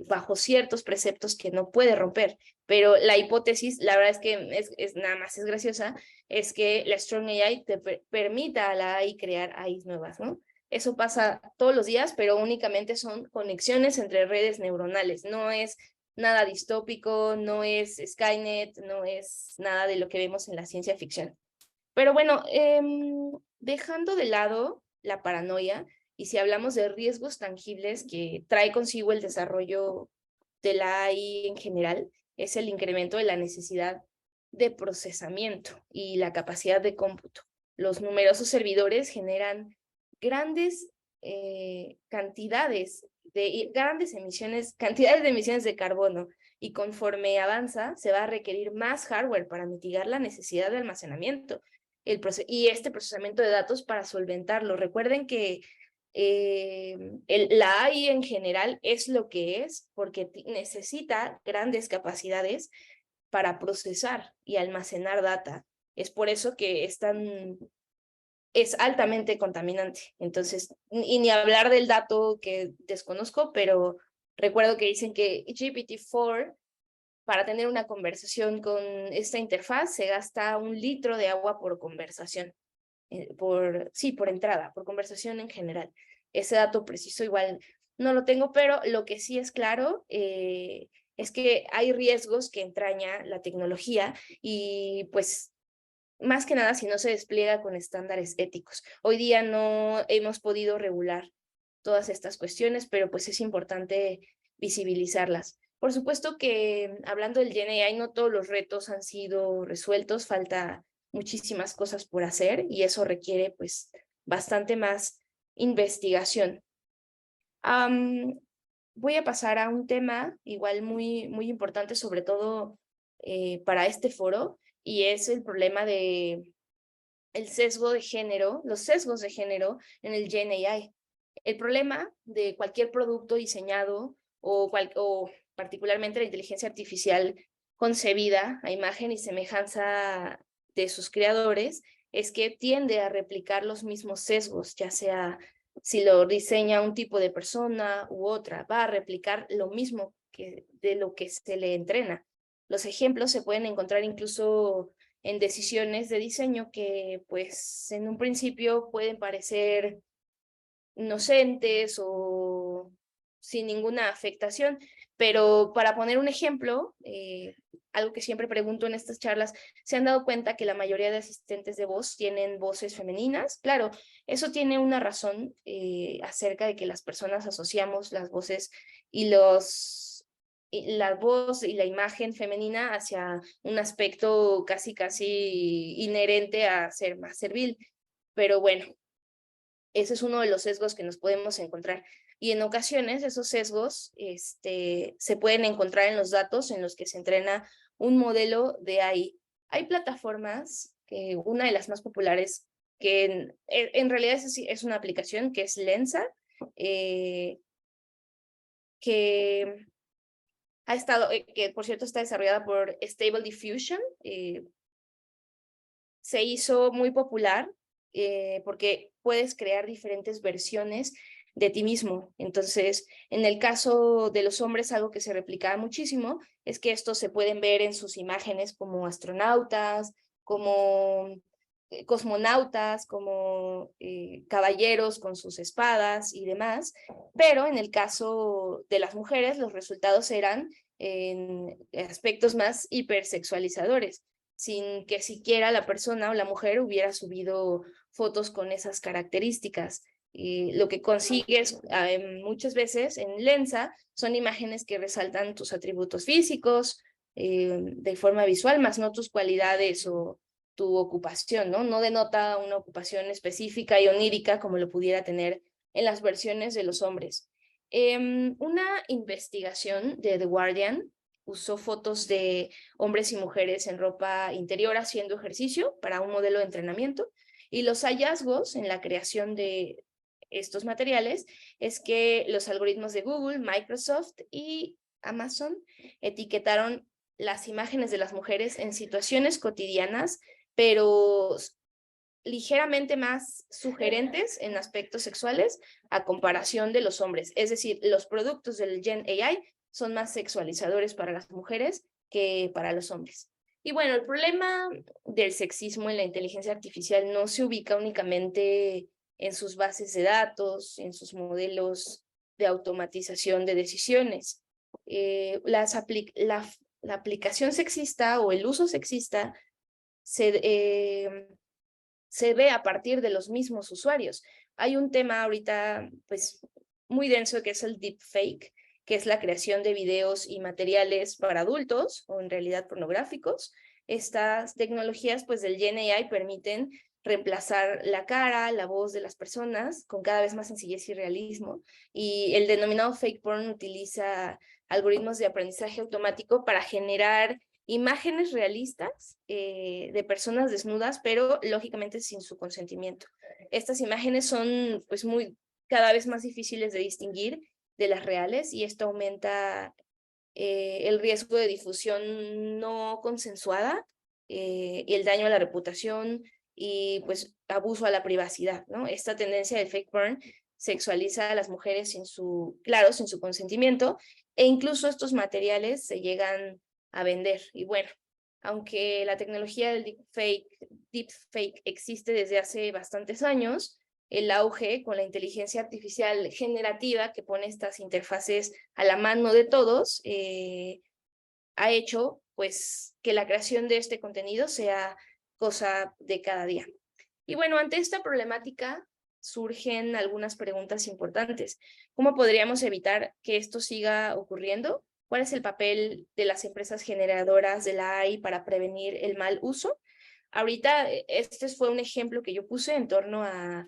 bajo ciertos preceptos que no puede romper, pero la hipótesis, la verdad es que nada más es graciosa, es que la Strong AI te permita a la AI crear AIs nuevas, ¿no? Eso pasa todos los días, pero únicamente son conexiones entre redes neuronales. No es nada distópico, no es Skynet, no es nada de lo que vemos en la ciencia ficción. Pero bueno, dejando de lado la paranoia, y si hablamos de riesgos tangibles que trae consigo el desarrollo de la AI en general, es el incremento de la necesidad de procesamiento y la capacidad de cómputo. Los numerosos servidores generan grandes cantidades cantidades de emisiones de carbono, y conforme avanza se va a requerir más hardware para mitigar la necesidad de almacenamiento y este procesamiento de datos para solventarlo. Recuerden que la AI en general es lo que es porque necesita grandes capacidades para procesar y almacenar data. Es por eso que es altamente contaminante. Entonces, y ni hablar del dato que desconozco, pero recuerdo que dicen que GPT-4, para tener una conversación con esta interfaz, se gasta 1 litro de agua por conversación, por entrada, por conversación en general. Ese dato preciso igual no lo tengo, pero lo que sí es claro es que hay riesgos que entraña la tecnología y pues más que nada si no se despliega con estándares éticos. Hoy día no hemos podido regular todas estas cuestiones, pero pues es importante visibilizarlas. Por supuesto que hablando del GenAI, no todos los retos han sido resueltos, falta muchísimas cosas por hacer y eso requiere pues bastante más investigación. Voy a pasar a un tema igual muy importante, sobre todo para este foro, y es el problema de el sesgo de género, los sesgos de género en el GenAI. El problema de cualquier producto diseñado o particularmente la inteligencia artificial concebida a imagen y semejanza de sus creadores es que tiende a replicar los mismos sesgos, ya sea si lo diseña un tipo de persona u otra, va a replicar lo mismo que de lo que se le entrena. Los ejemplos se pueden encontrar incluso en decisiones de diseño que pues en un principio pueden parecer inocentes o sin ninguna afectación, pero para poner un ejemplo, algo que siempre pregunto en estas charlas, ¿se han dado cuenta que la mayoría de asistentes de voz tienen voces femeninas? Claro, eso tiene una razón acerca de que las personas asociamos las voces y la voz y la imagen femenina hacia un aspecto casi inherente a ser más servil. Pero bueno, ese es uno de los sesgos que nos podemos encontrar. Y en ocasiones esos sesgos se pueden encontrar en los datos en los que se entrena un modelo de AI. Hay plataformas, una de las más populares, que en realidad es una aplicación que es Lensa, que que por cierto está desarrollada por Stable Diffusion. Se hizo muy popular porque puedes crear diferentes versiones de ti mismo. Entonces, en el caso de los hombres, algo que se replicaba muchísimo es que estos se pueden ver en sus imágenes como astronautas, como cosmonautas, como caballeros con sus espadas y demás, pero en el caso de las mujeres los resultados eran en aspectos más hipersexualizadores, sin que siquiera la persona o la mujer hubiera subido fotos con esas características. Y lo que consigues muchas veces en Lensa son imágenes que resaltan tus atributos físicos de forma visual, más no tus cualidades o tu ocupación, ¿no? No denota una ocupación específica y onírica como lo pudiera tener en las versiones de los hombres. Una investigación de The Guardian usó fotos de hombres y mujeres en ropa interior haciendo ejercicio para un modelo de entrenamiento y los hallazgos en la creación de estos materiales es que los algoritmos de Google, Microsoft y Amazon etiquetaron las imágenes de las mujeres en situaciones cotidianas, pero ligeramente más sugerentes en aspectos sexuales a comparación de los hombres. Es decir, los productos del Gen AI son más sexualizadores para las mujeres que para los hombres. Y bueno, el problema del sexismo en la inteligencia artificial no se ubica únicamente en sus bases de datos, en sus modelos de automatización de decisiones. La aplicación sexista o el uso sexista se ve a partir de los mismos usuarios. Hay un tema ahorita pues muy denso que es el deepfake, que es la creación de videos y materiales para adultos o en realidad pornográficos. Estas tecnologías pues del Gen AI permiten reemplazar la cara, la voz de las personas con cada vez más sencillez y realismo. Y el denominado fake porn utiliza algoritmos de aprendizaje automático para generar imágenes realistas de personas desnudas, pero lógicamente sin su consentimiento. Estas imágenes son pues cada vez más difíciles de distinguir de las reales y esto aumenta el riesgo de difusión no consensuada y el daño a la reputación y pues abuso a la privacidad, ¿no? Esta tendencia del fake porn sexualiza a las mujeres sin su consentimiento e incluso estos materiales se llegan a vender. Y bueno, aunque la tecnología del deepfake existe desde hace bastantes años, el auge con la inteligencia artificial generativa que pone estas interfaces a la mano de todos ha hecho pues que la creación de este contenido sea cosa de cada día. Y bueno, ante esta problemática surgen algunas preguntas importantes. ¿Cómo podríamos evitar que esto siga ocurriendo? ¿Cuál es el papel de las empresas generadoras de la AI para prevenir el mal uso? Ahorita, este fue un ejemplo que yo puse en torno a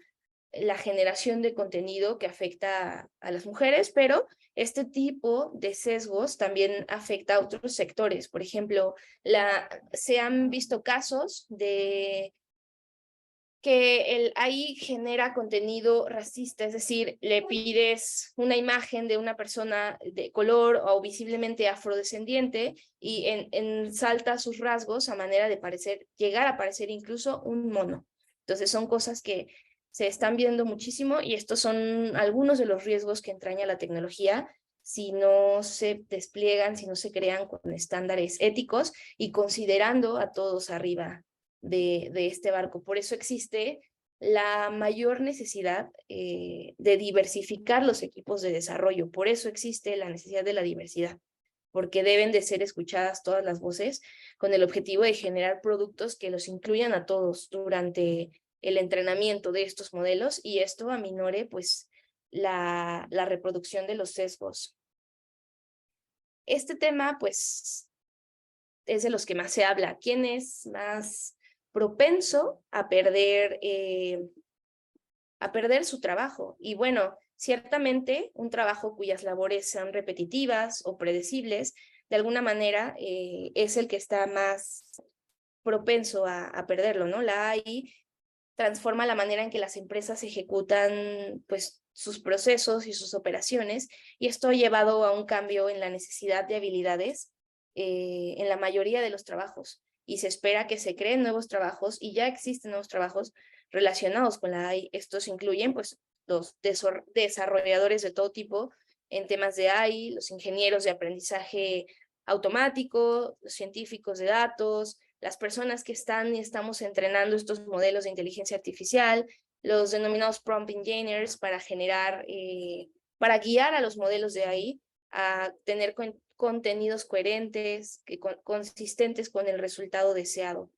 la generación de contenido que afecta a las mujeres, pero este tipo de sesgos también afecta a otros sectores. Por ejemplo, se han visto casos de que el AI genera contenido racista, es decir, le pides una imagen de una persona de color o visiblemente afrodescendiente y ensalta sus rasgos a manera de llegar a parecer incluso un mono. Entonces son cosas que se están viendo muchísimo y estos son algunos de los riesgos que entraña la tecnología si no se despliegan, si no se crean con estándares éticos y considerando a todos arriba de este barco. Por eso existe la mayor necesidad de diversificar los equipos de desarrollo. Por eso existe la necesidad de la diversidad, porque deben de ser escuchadas todas las voces con el objetivo de generar productos que los incluyan a todos durante el entrenamiento de estos modelos y esto aminore pues la reproducción de los sesgos. Este tema pues es de los que más se habla. ¿Quién es más propenso a perder su trabajo? Y bueno, ciertamente un trabajo cuyas labores sean repetitivas o predecibles, de alguna manera es el que está más propenso a perderlo, ¿no? La AI transforma la manera en que las empresas ejecutan pues sus procesos y sus operaciones y esto ha llevado a un cambio en la necesidad de habilidades en la mayoría de los trabajos y se espera que se creen nuevos trabajos y ya existen nuevos trabajos relacionados con la AI. Estos incluyen pues los desarrolladores de todo tipo en temas de AI, los ingenieros de aprendizaje automático, los científicos de datos, las personas que están y estamos entrenando estos modelos de inteligencia artificial, los denominados prompt engineers, para generar, para guiar a los modelos de AI a tener contenidos coherentes, consistentes con el resultado deseado.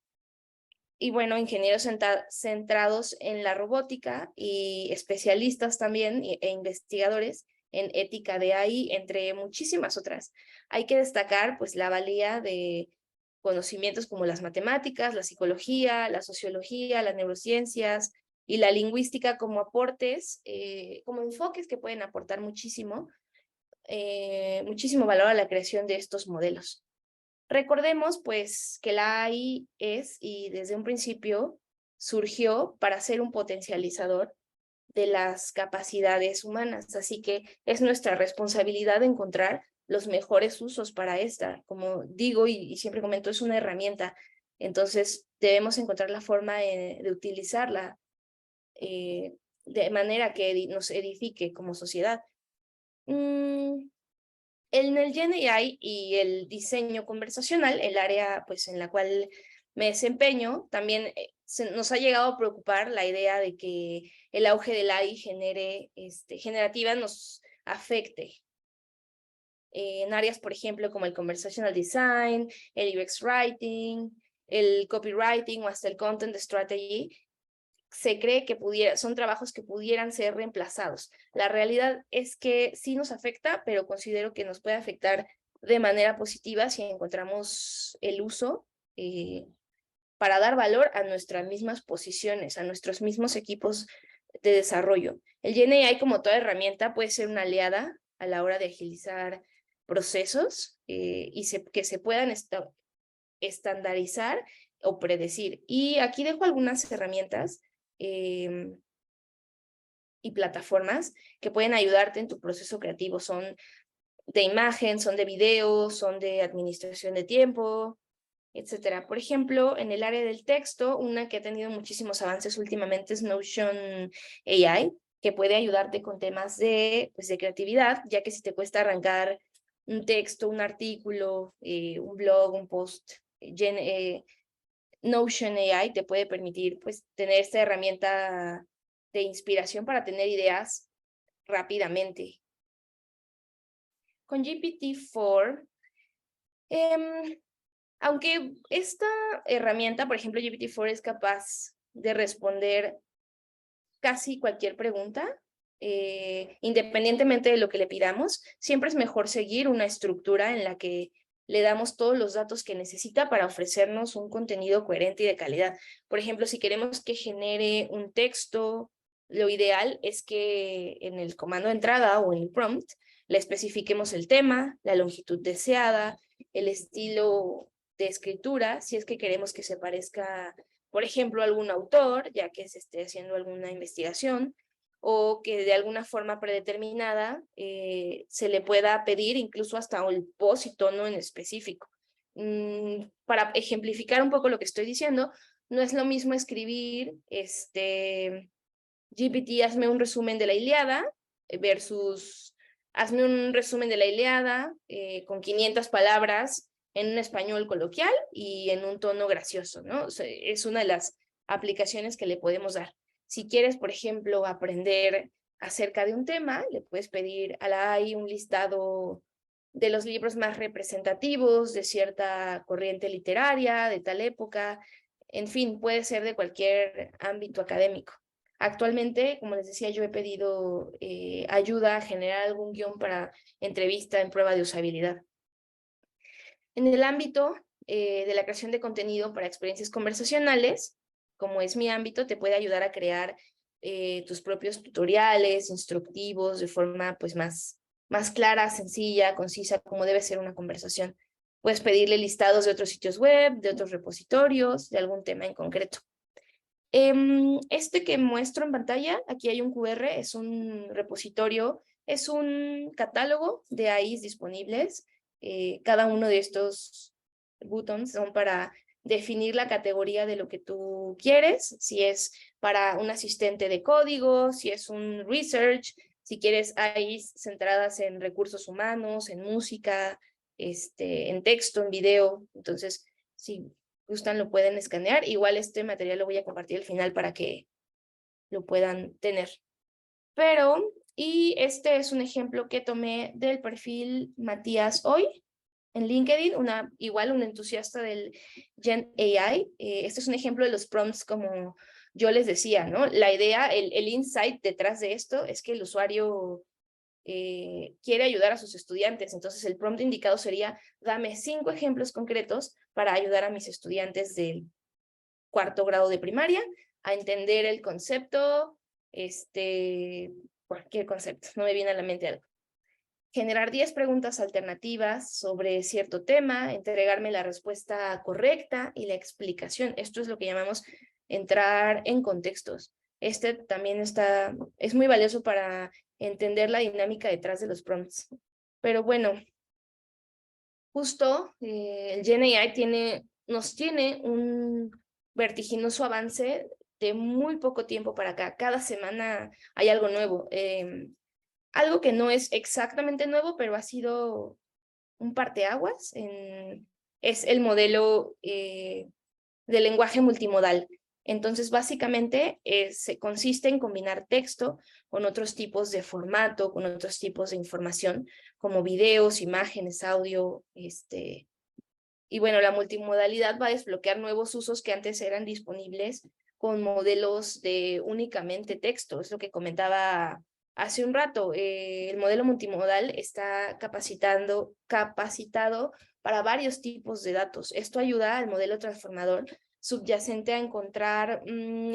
Y bueno, ingenieros centrados en la robótica y especialistas también e investigadores en ética de AI, entre muchísimas otras. Hay que destacar pues la valía de conocimientos como las matemáticas, la psicología, la sociología, las neurociencias y la lingüística como aportes, como enfoques que pueden aportar muchísimo, muchísimo valor a la creación de estos modelos. Recordemos, pues, que la AI es, y desde un principio, surgió para ser un potencializador de las capacidades humanas, así que es nuestra responsabilidad encontrar los mejores usos para esta. Como digo y siempre comento, es una herramienta, entonces debemos encontrar la forma de utilizarla de manera que nos edifique como sociedad. En el Gen AI y el diseño conversacional, el área pues, en la cual me desempeño, también nos ha llegado a preocupar la idea de que el auge del AI generativa nos afecte en áreas, por ejemplo, como el conversational design, el UX writing, el copywriting o hasta el content strategy. Se cree que son trabajos que pudieran ser reemplazados. La realidad es que sí nos afecta, pero considero que nos puede afectar de manera positiva si encontramos el uso para dar valor a nuestras mismas posiciones, a nuestros mismos equipos de desarrollo. El GenAI, como toda herramienta, puede ser una aliada a la hora de agilizar procesos y que se puedan estandarizar o predecir. Y aquí dejo algunas herramientas y plataformas que pueden ayudarte en tu proceso creativo. Son de imagen, son de video, son de administración de tiempo, etcétera. Por ejemplo, en el área del texto, una que ha tenido muchísimos avances últimamente es Notion AI, que puede ayudarte con temas pues, de creatividad, ya que si te cuesta arrancar un texto, un artículo, un blog, un post, Notion AI te puede permitir pues, tener esta herramienta de inspiración para tener ideas rápidamente. Con GPT-4, aunque esta herramienta, por ejemplo, GPT-4 es capaz de responder casi cualquier pregunta, independientemente de lo que le pidamos, siempre es mejor seguir una estructura en la que le damos todos los datos que necesita para ofrecernos un contenido coherente y de calidad. Por ejemplo, si queremos que genere un texto, lo ideal es que en el comando de entrada o en el prompt le especifiquemos el tema, la longitud deseada, el estilo de escritura, si es que queremos que se parezca, por ejemplo, a algún autor, ya que se esté haciendo alguna investigación, o que de alguna forma predeterminada se le pueda pedir incluso hasta el voz y tono en específico. Para ejemplificar un poco lo que estoy diciendo, no es lo mismo escribir, GPT, hazme un resumen de la Ilíada, versus hazme un resumen de la Ilíada con 500 palabras en un español coloquial y en un tono gracioso, ¿no? O sea, es una de las aplicaciones que le podemos dar. Si quieres, por ejemplo, aprender acerca de un tema, le puedes pedir a la AI un listado de los libros más representativos de cierta corriente literaria, de tal época, en fin, puede ser de cualquier ámbito académico. Actualmente, como les decía, yo he pedido ayuda a generar algún guión para entrevista en prueba de usabilidad. En el ámbito de la creación de contenido para experiencias conversacionales, como es mi ámbito, te puede ayudar a crear tus propios tutoriales, instructivos, de forma pues más clara, sencilla, concisa, como debe ser una conversación. Puedes pedirle listados de otros sitios web, de otros repositorios, de algún tema en concreto. Este que muestro en pantalla, aquí hay un QR, es un repositorio, es un catálogo de AIs disponibles. Cada uno de estos buttons son para definir la categoría de lo que tú quieres, si es para un asistente de código, si es un research, si quieres AIs centradas en recursos humanos, en música, en texto, en video. Entonces, sí, gustan lo pueden escanear. Igual este material lo voy a compartir al final para que lo puedan tener. Y este es un ejemplo que tomé del perfil Matías Hoy en LinkedIn, igual un entusiasta del Gen AI. Este es un ejemplo de los prompts como yo les decía, ¿no? La idea, el insight detrás de esto es que el usuario quiere ayudar a sus estudiantes. Entonces el prompt indicado sería, dame 5 ejemplos concretos para ayudar a mis estudiantes del 4º grado de primaria a entender el concepto, cualquier concepto, no me viene a la mente algo. Generar 10 preguntas alternativas sobre cierto tema, entregarme la respuesta correcta y la explicación. Esto es lo que llamamos entrar en contextos. Este también es muy valioso para entender la dinámica detrás de los prompts. Pero bueno, justo el Gen AI nos tiene un vertiginoso avance de muy poco tiempo para acá. Cada semana hay algo nuevo. Algo que no es exactamente nuevo, pero ha sido un parteaguas, es el modelo de lenguaje multimodal. Entonces, básicamente, se consiste en combinar texto con otros tipos de formato, con otros tipos de información, como videos, imágenes, audio, y bueno, la multimodalidad va a desbloquear nuevos usos que antes eran disponibles con modelos de únicamente texto. Es lo que comentaba hace un rato. El modelo multimodal está capacitado para varios tipos de datos. Esto ayuda al modelo transformador subyacente a encontrar,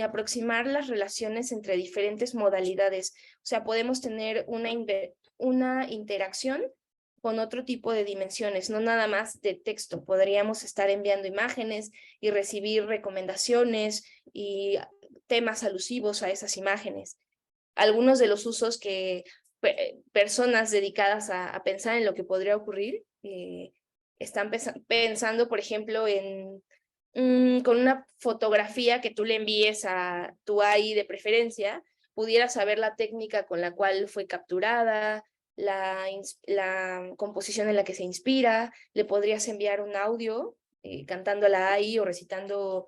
aproximar las relaciones entre diferentes modalidades. O sea, podemos tener una interacción con otro tipo de dimensiones, no nada más de texto. Podríamos estar enviando imágenes y recibir recomendaciones y temas alusivos a esas imágenes. Algunos de los usos que personas dedicadas a pensar en lo que podría ocurrir están pensando, por ejemplo, con una fotografía que tú le envíes a tu AI de preferencia, pudiera saber la técnica con la cual fue capturada, la composición en la que se inspira, le podrías enviar un audio cantando a la AI o recitando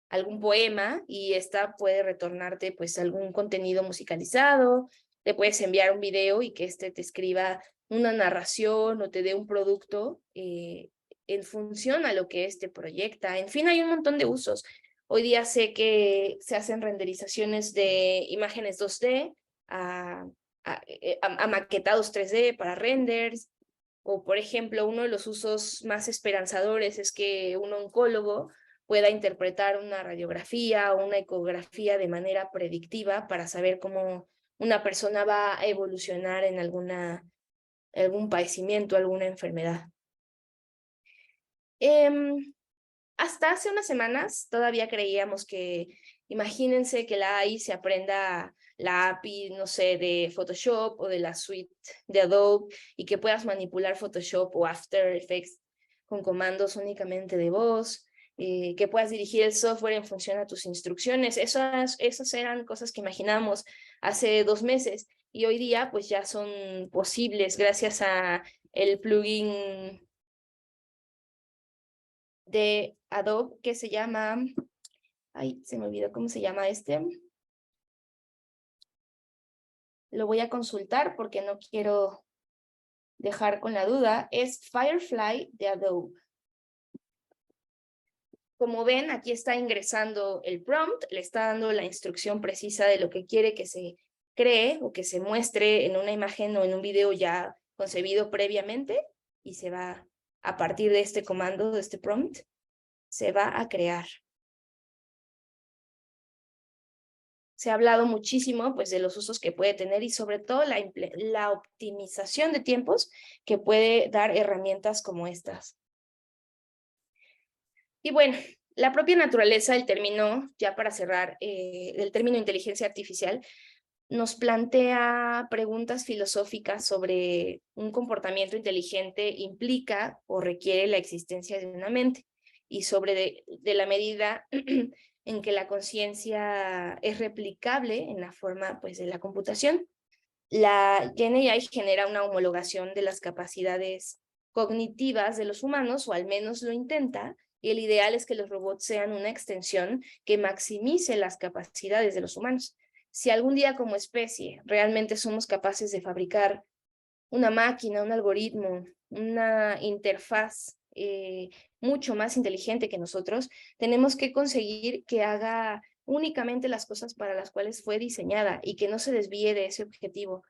algún poema y esta puede retornarte pues algún contenido musicalizado, le puedes enviar un video y que este te escriba una narración o te dé un producto en función a lo que este proyecta. En fin, hay un montón de usos. Hoy día sé que se hacen renderizaciones de imágenes 2D a maquetados 3D para renders, o por ejemplo, uno de los usos más esperanzadores es que un oncólogo pueda interpretar una radiografía o una ecografía de manera predictiva para saber cómo una persona va a evolucionar en algún padecimiento, alguna enfermedad. Hasta hace unas semanas todavía creíamos que, imagínense que la AI se aprenda la API, no sé, de Photoshop o de la suite de Adobe y que puedas manipular Photoshop o After Effects con comandos únicamente de voz, que puedas dirigir el software en función a tus instrucciones. Esas eran cosas que imaginábamos hace 2 meses y hoy día pues ya son posibles gracias a el plugin de Adobe que se llama, ay, se me olvidó cómo se llama lo voy a consultar porque no quiero dejar con la duda, es Firefly de Adobe. Como ven, aquí está ingresando el prompt, le está dando la instrucción precisa de lo que quiere que se cree o que se muestre en una imagen o en un video ya concebido previamente y se va, a partir de este comando, de este prompt, se va a crear. Se ha hablado muchísimo pues, de los usos que puede tener y sobre todo la optimización de tiempos que puede dar herramientas como estas. Y bueno, la propia naturaleza del término, ya para cerrar, del término inteligencia artificial, nos plantea preguntas filosóficas sobre un comportamiento inteligente implica o requiere la existencia de una mente y sobre de la medida en que la conciencia es replicable en la forma pues, de la computación. La Gen AI genera una homologación de las capacidades cognitivas de los humanos, o al menos lo intenta, Y el ideal es que los robots sean una extensión que maximice las capacidades de los humanos. Si algún día como especie realmente somos capaces de fabricar una máquina, un algoritmo, una interfaz mucho más inteligente que nosotros, tenemos que conseguir que haga únicamente las cosas para las cuales fue diseñada y que no se desvíe de ese objetivo,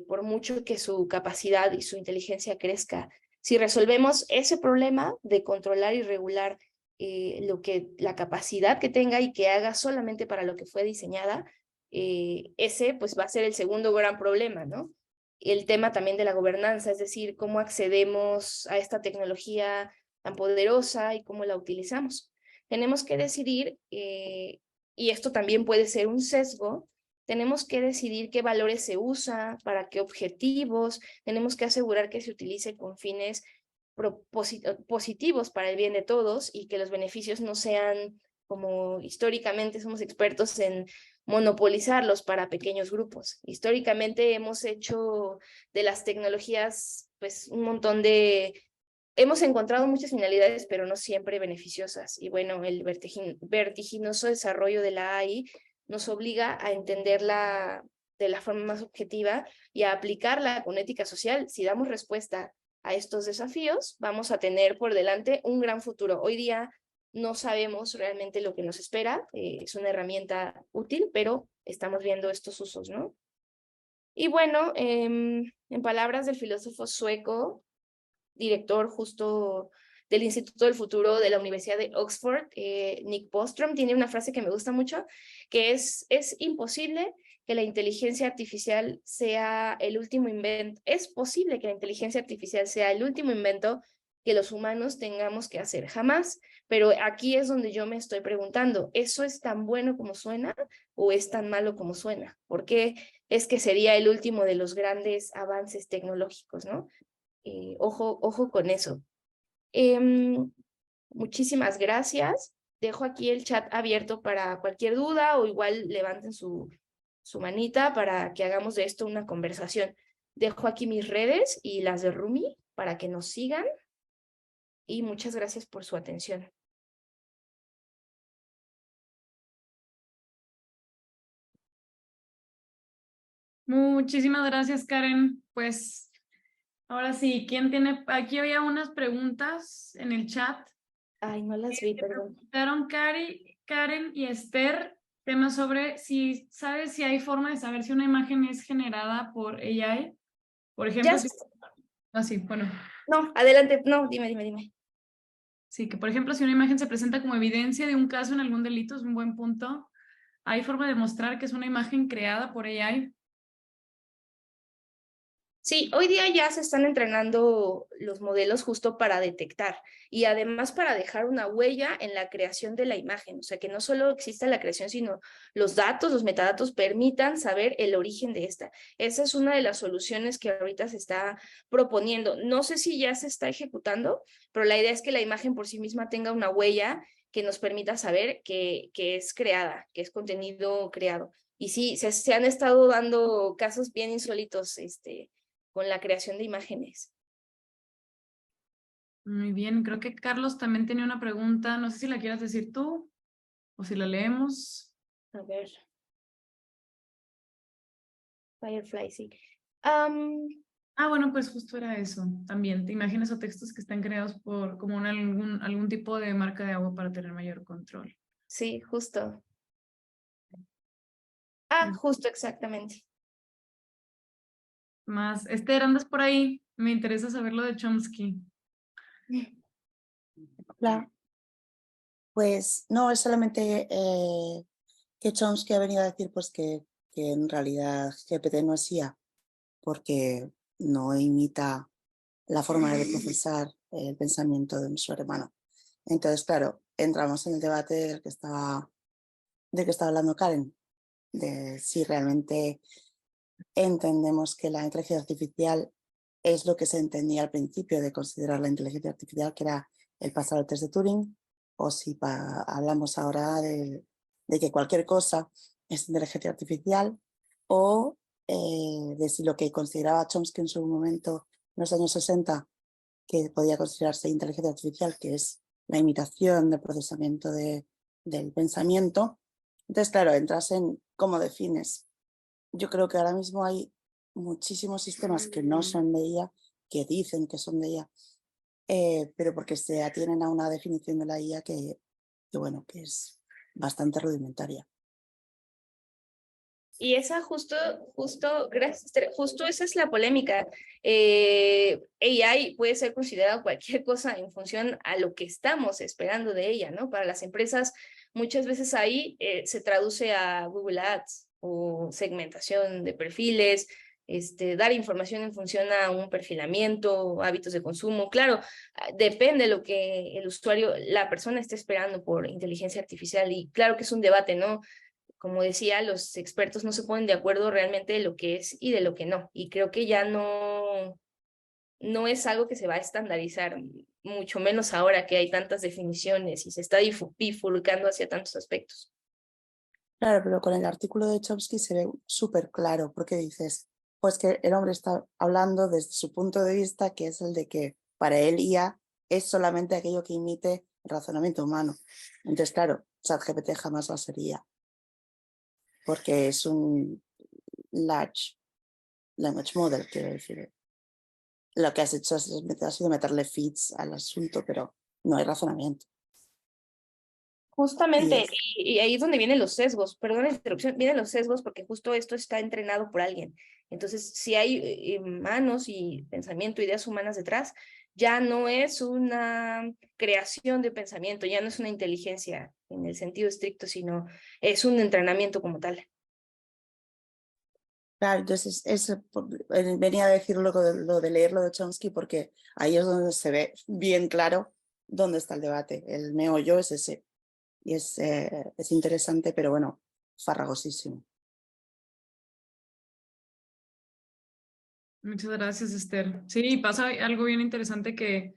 por mucho que su capacidad y su inteligencia crezca. Si resolvemos ese problema de controlar y regular la capacidad que tenga y que haga solamente para lo que fue diseñada, ese pues va a ser el segundo gran problema, ¿no? El tema también de la gobernanza, es decir, cómo accedemos a esta tecnología tan poderosa y cómo la utilizamos. Tenemos que decidir, y esto también puede ser un sesgo, tenemos que decidir qué valores se usa, para qué objetivos, tenemos que asegurar que se utilice con fines positivos para el bien de todos y que los beneficios no sean, como históricamente somos expertos en monopolizarlos para pequeños grupos. Históricamente hemos hecho de las tecnologías pues un montón de... Hemos encontrado muchas finalidades, pero no siempre beneficiosas. Y bueno, el vertiginoso desarrollo de la AI nos obliga a entenderla de la forma más objetiva y a aplicarla con ética social. Si damos respuesta a estos desafíos, vamos a tener por delante un gran futuro. Hoy día no sabemos realmente lo que nos espera, es una herramienta útil, pero estamos viendo estos usos, ¿no? Y bueno, en palabras del filósofo sueco, director justo del Instituto del Futuro de la Universidad de Oxford, Nick Bostrom, tiene una frase que me gusta mucho, que es imposible que la inteligencia artificial sea el último invento, es posible que la inteligencia artificial sea el último invento que los humanos tengamos que hacer, jamás, pero aquí es donde yo me estoy preguntando, ¿eso es tan bueno como suena o es tan malo como suena? ¿Por qué es que sería el último de los grandes avances tecnológicos, ¿no? Ojo con eso. Muchísimas gracias. Dejo aquí el chat abierto para cualquier duda o igual levanten su manita para que hagamos de esto una conversación. Dejo aquí mis redes y las de Rumi para que nos sigan y muchas gracias por su atención. Muchísimas gracias, Karen. Pues ahora sí, ¿quién tiene? Aquí había unas preguntas en el chat. Ay, no las vi, perdón. Preguntaron Karen y Esther temas sobre si sabes si hay forma de saber si una imagen es generada por AI. Por ejemplo, Ya, si... Así, bueno. no, adelante, no, dime. Sí, que por ejemplo, si una imagen se presenta como evidencia de un caso en algún delito, es un buen punto. ¿Hay forma de demostrar que es una imagen creada por AI? Sí, hoy día ya se están entrenando los modelos justo para detectar y además para dejar una huella en la creación de la imagen, o sea, que no solo exista la creación, sino los datos, los metadatos permitan saber el origen de esta. Esa es una de las soluciones que ahorita se está proponiendo. No sé si ya se está ejecutando, pero la idea es que la imagen por sí misma tenga una huella que nos permita saber que es creada, que es contenido creado. Y sí, se han estado dando casos bien insólitos, con la creación de imágenes. Muy bien, creo que Carlos también tenía una pregunta. No sé si la quieras decir tú o si la leemos. A ver. Firefly, sí. Bueno, pues justo era eso. También, ¿te imaginas o textos que están creados por como algún tipo de marca de agua para tener mayor control? Sí, justo. Mm. Justo, exactamente. Más, Esther, ¿andas por ahí? Me interesa saber lo de Chomsky. Hola. Pues no, es solamente que Chomsky ha venido a decir pues que en realidad GPT no es IA, porque no imita la forma de procesar el pensamiento de un ser humano. Entonces, claro, entramos en el debate del que estaba hablando Karen, de si realmente entendemos que la inteligencia artificial es lo que se entendía al principio de considerar la inteligencia artificial, que era el pasar el test de Turing, o si hablamos ahora de que cualquier cosa es inteligencia artificial, o de si lo que consideraba Chomsky en su momento, en los años 60, que podía considerarse inteligencia artificial, que es la imitación del procesamiento del pensamiento. Entonces, claro, entras en cómo defines. Yo creo que ahora mismo hay muchísimos sistemas que no son de IA, que dicen que son de IA, pero porque se atienen a una definición de la IA bueno, que es bastante rudimentaria. Y esa gracias, Esther, justo esa es la polémica. AI puede ser considerado cualquier cosa en función a lo que estamos esperando de ella, ¿no? Para las empresas, muchas veces ahí se traduce a Google Ads o segmentación de perfiles, dar información en función a un perfilamiento, hábitos de consumo. Claro, depende de lo que el usuario, la persona esté esperando por inteligencia artificial. Y claro que es un debate, ¿no? Como decía, los expertos no se ponen de acuerdo realmente de lo que es y de lo que no. Y creo que ya no es algo que se va a estandarizar, mucho menos ahora que hay tantas definiciones y se está bifurcando hacia tantos aspectos. Claro, pero con el artículo de Chomsky se ve súper claro, porque dices, pues que el hombre está hablando desde su punto de vista, que es el de que para él IA es solamente aquello que imite el razonamiento humano. Entonces, claro, ChatGPT jamás va a ser IA, porque es un large language model, quiero decir. Lo que has hecho ha sido meterle feeds al asunto, pero no hay razonamiento. Justamente, es- y ahí es donde vienen los sesgos, perdón la interrupción, vienen los sesgos porque justo esto está entrenado por alguien. Entonces, si hay manos y pensamiento, ideas humanas detrás, ya no es una creación de pensamiento, ya no es una inteligencia en el sentido estricto, sino es un entrenamiento como tal. Claro, entonces venía a decir lo de leer lo de Chomsky porque ahí es donde se ve bien claro dónde está el debate. El meollo es ese y es interesante, pero bueno, farragosísimo. Muchas gracias, Esther. Sí, pasa algo bien interesante que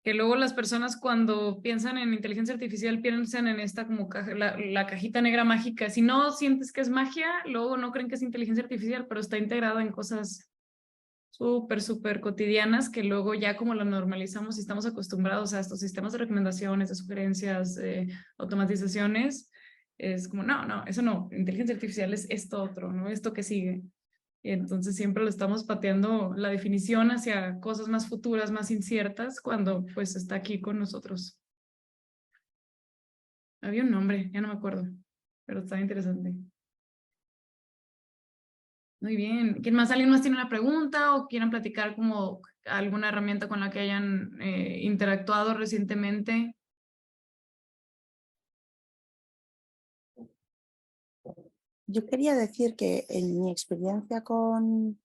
luego las personas cuando piensan en inteligencia artificial piensan en esta como la cajita negra mágica. Si no sientes que es magia, luego no creen que es inteligencia artificial, pero está integrada en cosas súper, súper cotidianas que luego ya como lo normalizamos y estamos acostumbrados a estos sistemas de recomendaciones, de sugerencias, automatizaciones, es como, no, eso no, inteligencia artificial es esto otro, ¿no? Esto que sigue. Y entonces siempre lo estamos pateando la definición hacia cosas más futuras, más inciertas, cuando pues está aquí con nosotros. Había un nombre, ya no me acuerdo, pero está interesante. Muy bien. ¿Quién más? ¿Alguien más tiene una pregunta o quieran platicar como alguna herramienta con la que hayan interactuado recientemente? Yo quería decir que en mi experiencia con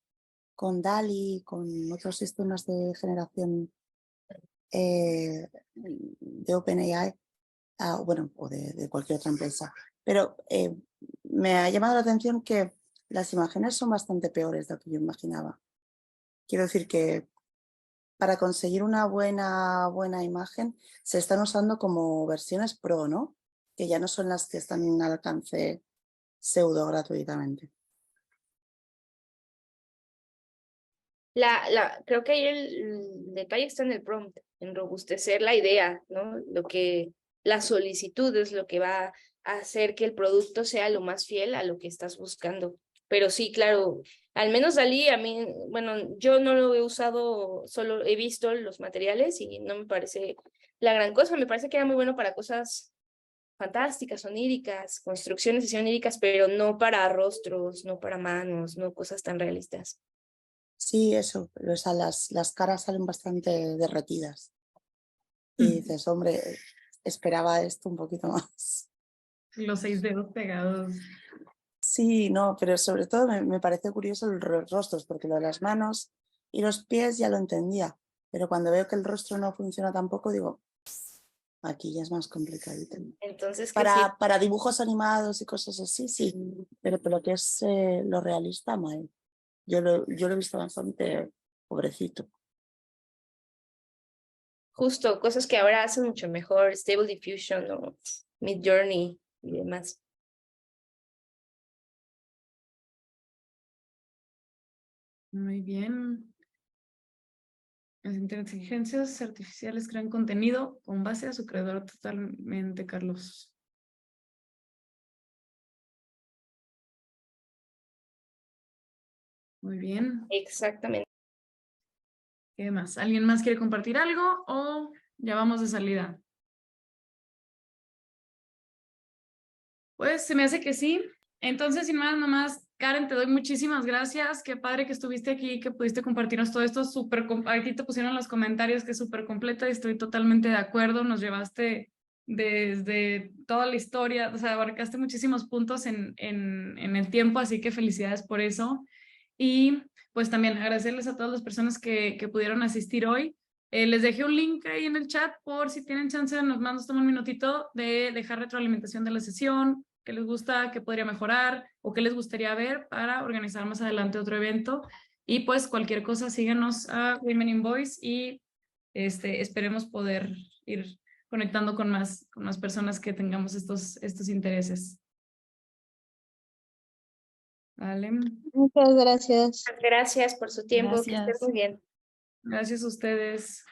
DALL-E, con otros sistemas de generación de OpenAI, bueno, o de cualquier otra empresa, pero me ha llamado la atención que las imágenes son bastante peores de lo que yo imaginaba. Quiero decir que para conseguir una buena imagen se están usando como versiones pro, ¿no? Que ya no son las que están al alcance pseudo gratuitamente. Creo que ahí el detalle está en el prompt, en robustecer la idea, ¿no? La solicitud es lo que va a hacer que el producto sea lo más fiel a lo que estás buscando. Pero sí, claro, al menos Dalí, a mí, bueno, yo no lo he usado, solo he visto los materiales y no me parece la gran cosa, me parece que era muy bueno para cosas fantásticas, oníricas, construcciones así oníricas, pero no para rostros, no para manos, no cosas tan realistas. Sí, eso, o sea, las caras salen bastante derretidas. Y dices, hombre, esperaba esto un poquito más. Los 6 dedos pegados. Sí, no, pero sobre todo me parece curioso los rostros, porque lo de las manos y los pies ya lo entendía, pero cuando veo que el rostro no funciona tampoco, digo, aquí ya es más complicadito. Entonces, que sí. Para dibujos animados y cosas así, sí, pero lo que es lo realista, mal. Yo lo he visto bastante pobrecito. Justo, cosas que ahora hacen mucho mejor, Stable Diffusion o Midjourney y demás. Muy bien. Las inteligencias artificiales crean contenido con base a su creador totalmente, Carlos. Muy bien. Exactamente. ¿Qué más? ¿Alguien más quiere compartir algo o ya vamos de salida? Pues se me hace que sí. Entonces, sin más, nomás, Karen, te doy muchísimas gracias. Qué padre que estuviste aquí, que pudiste compartirnos todo esto. Aquí te pusieron los comentarios que es súper completa y estoy totalmente de acuerdo. Nos llevaste desde toda la historia, o sea, abarcaste muchísimos puntos en el tiempo, así que felicidades por eso. Y pues también agradecerles a todas las personas que pudieron asistir hoy. Les dejé un link ahí en el chat por si tienen chance, nos toman un minutito de dejar retroalimentación de la sesión, qué les gusta, qué podría mejorar o qué les gustaría ver para organizar más adelante otro evento. Y pues cualquier cosa, síganos a Women in Voice y esperemos poder ir conectando con más personas que tengamos estos intereses. Vale. Muchas gracias. Gracias por su tiempo, que estén Gracias. muy bien. Gracias a ustedes.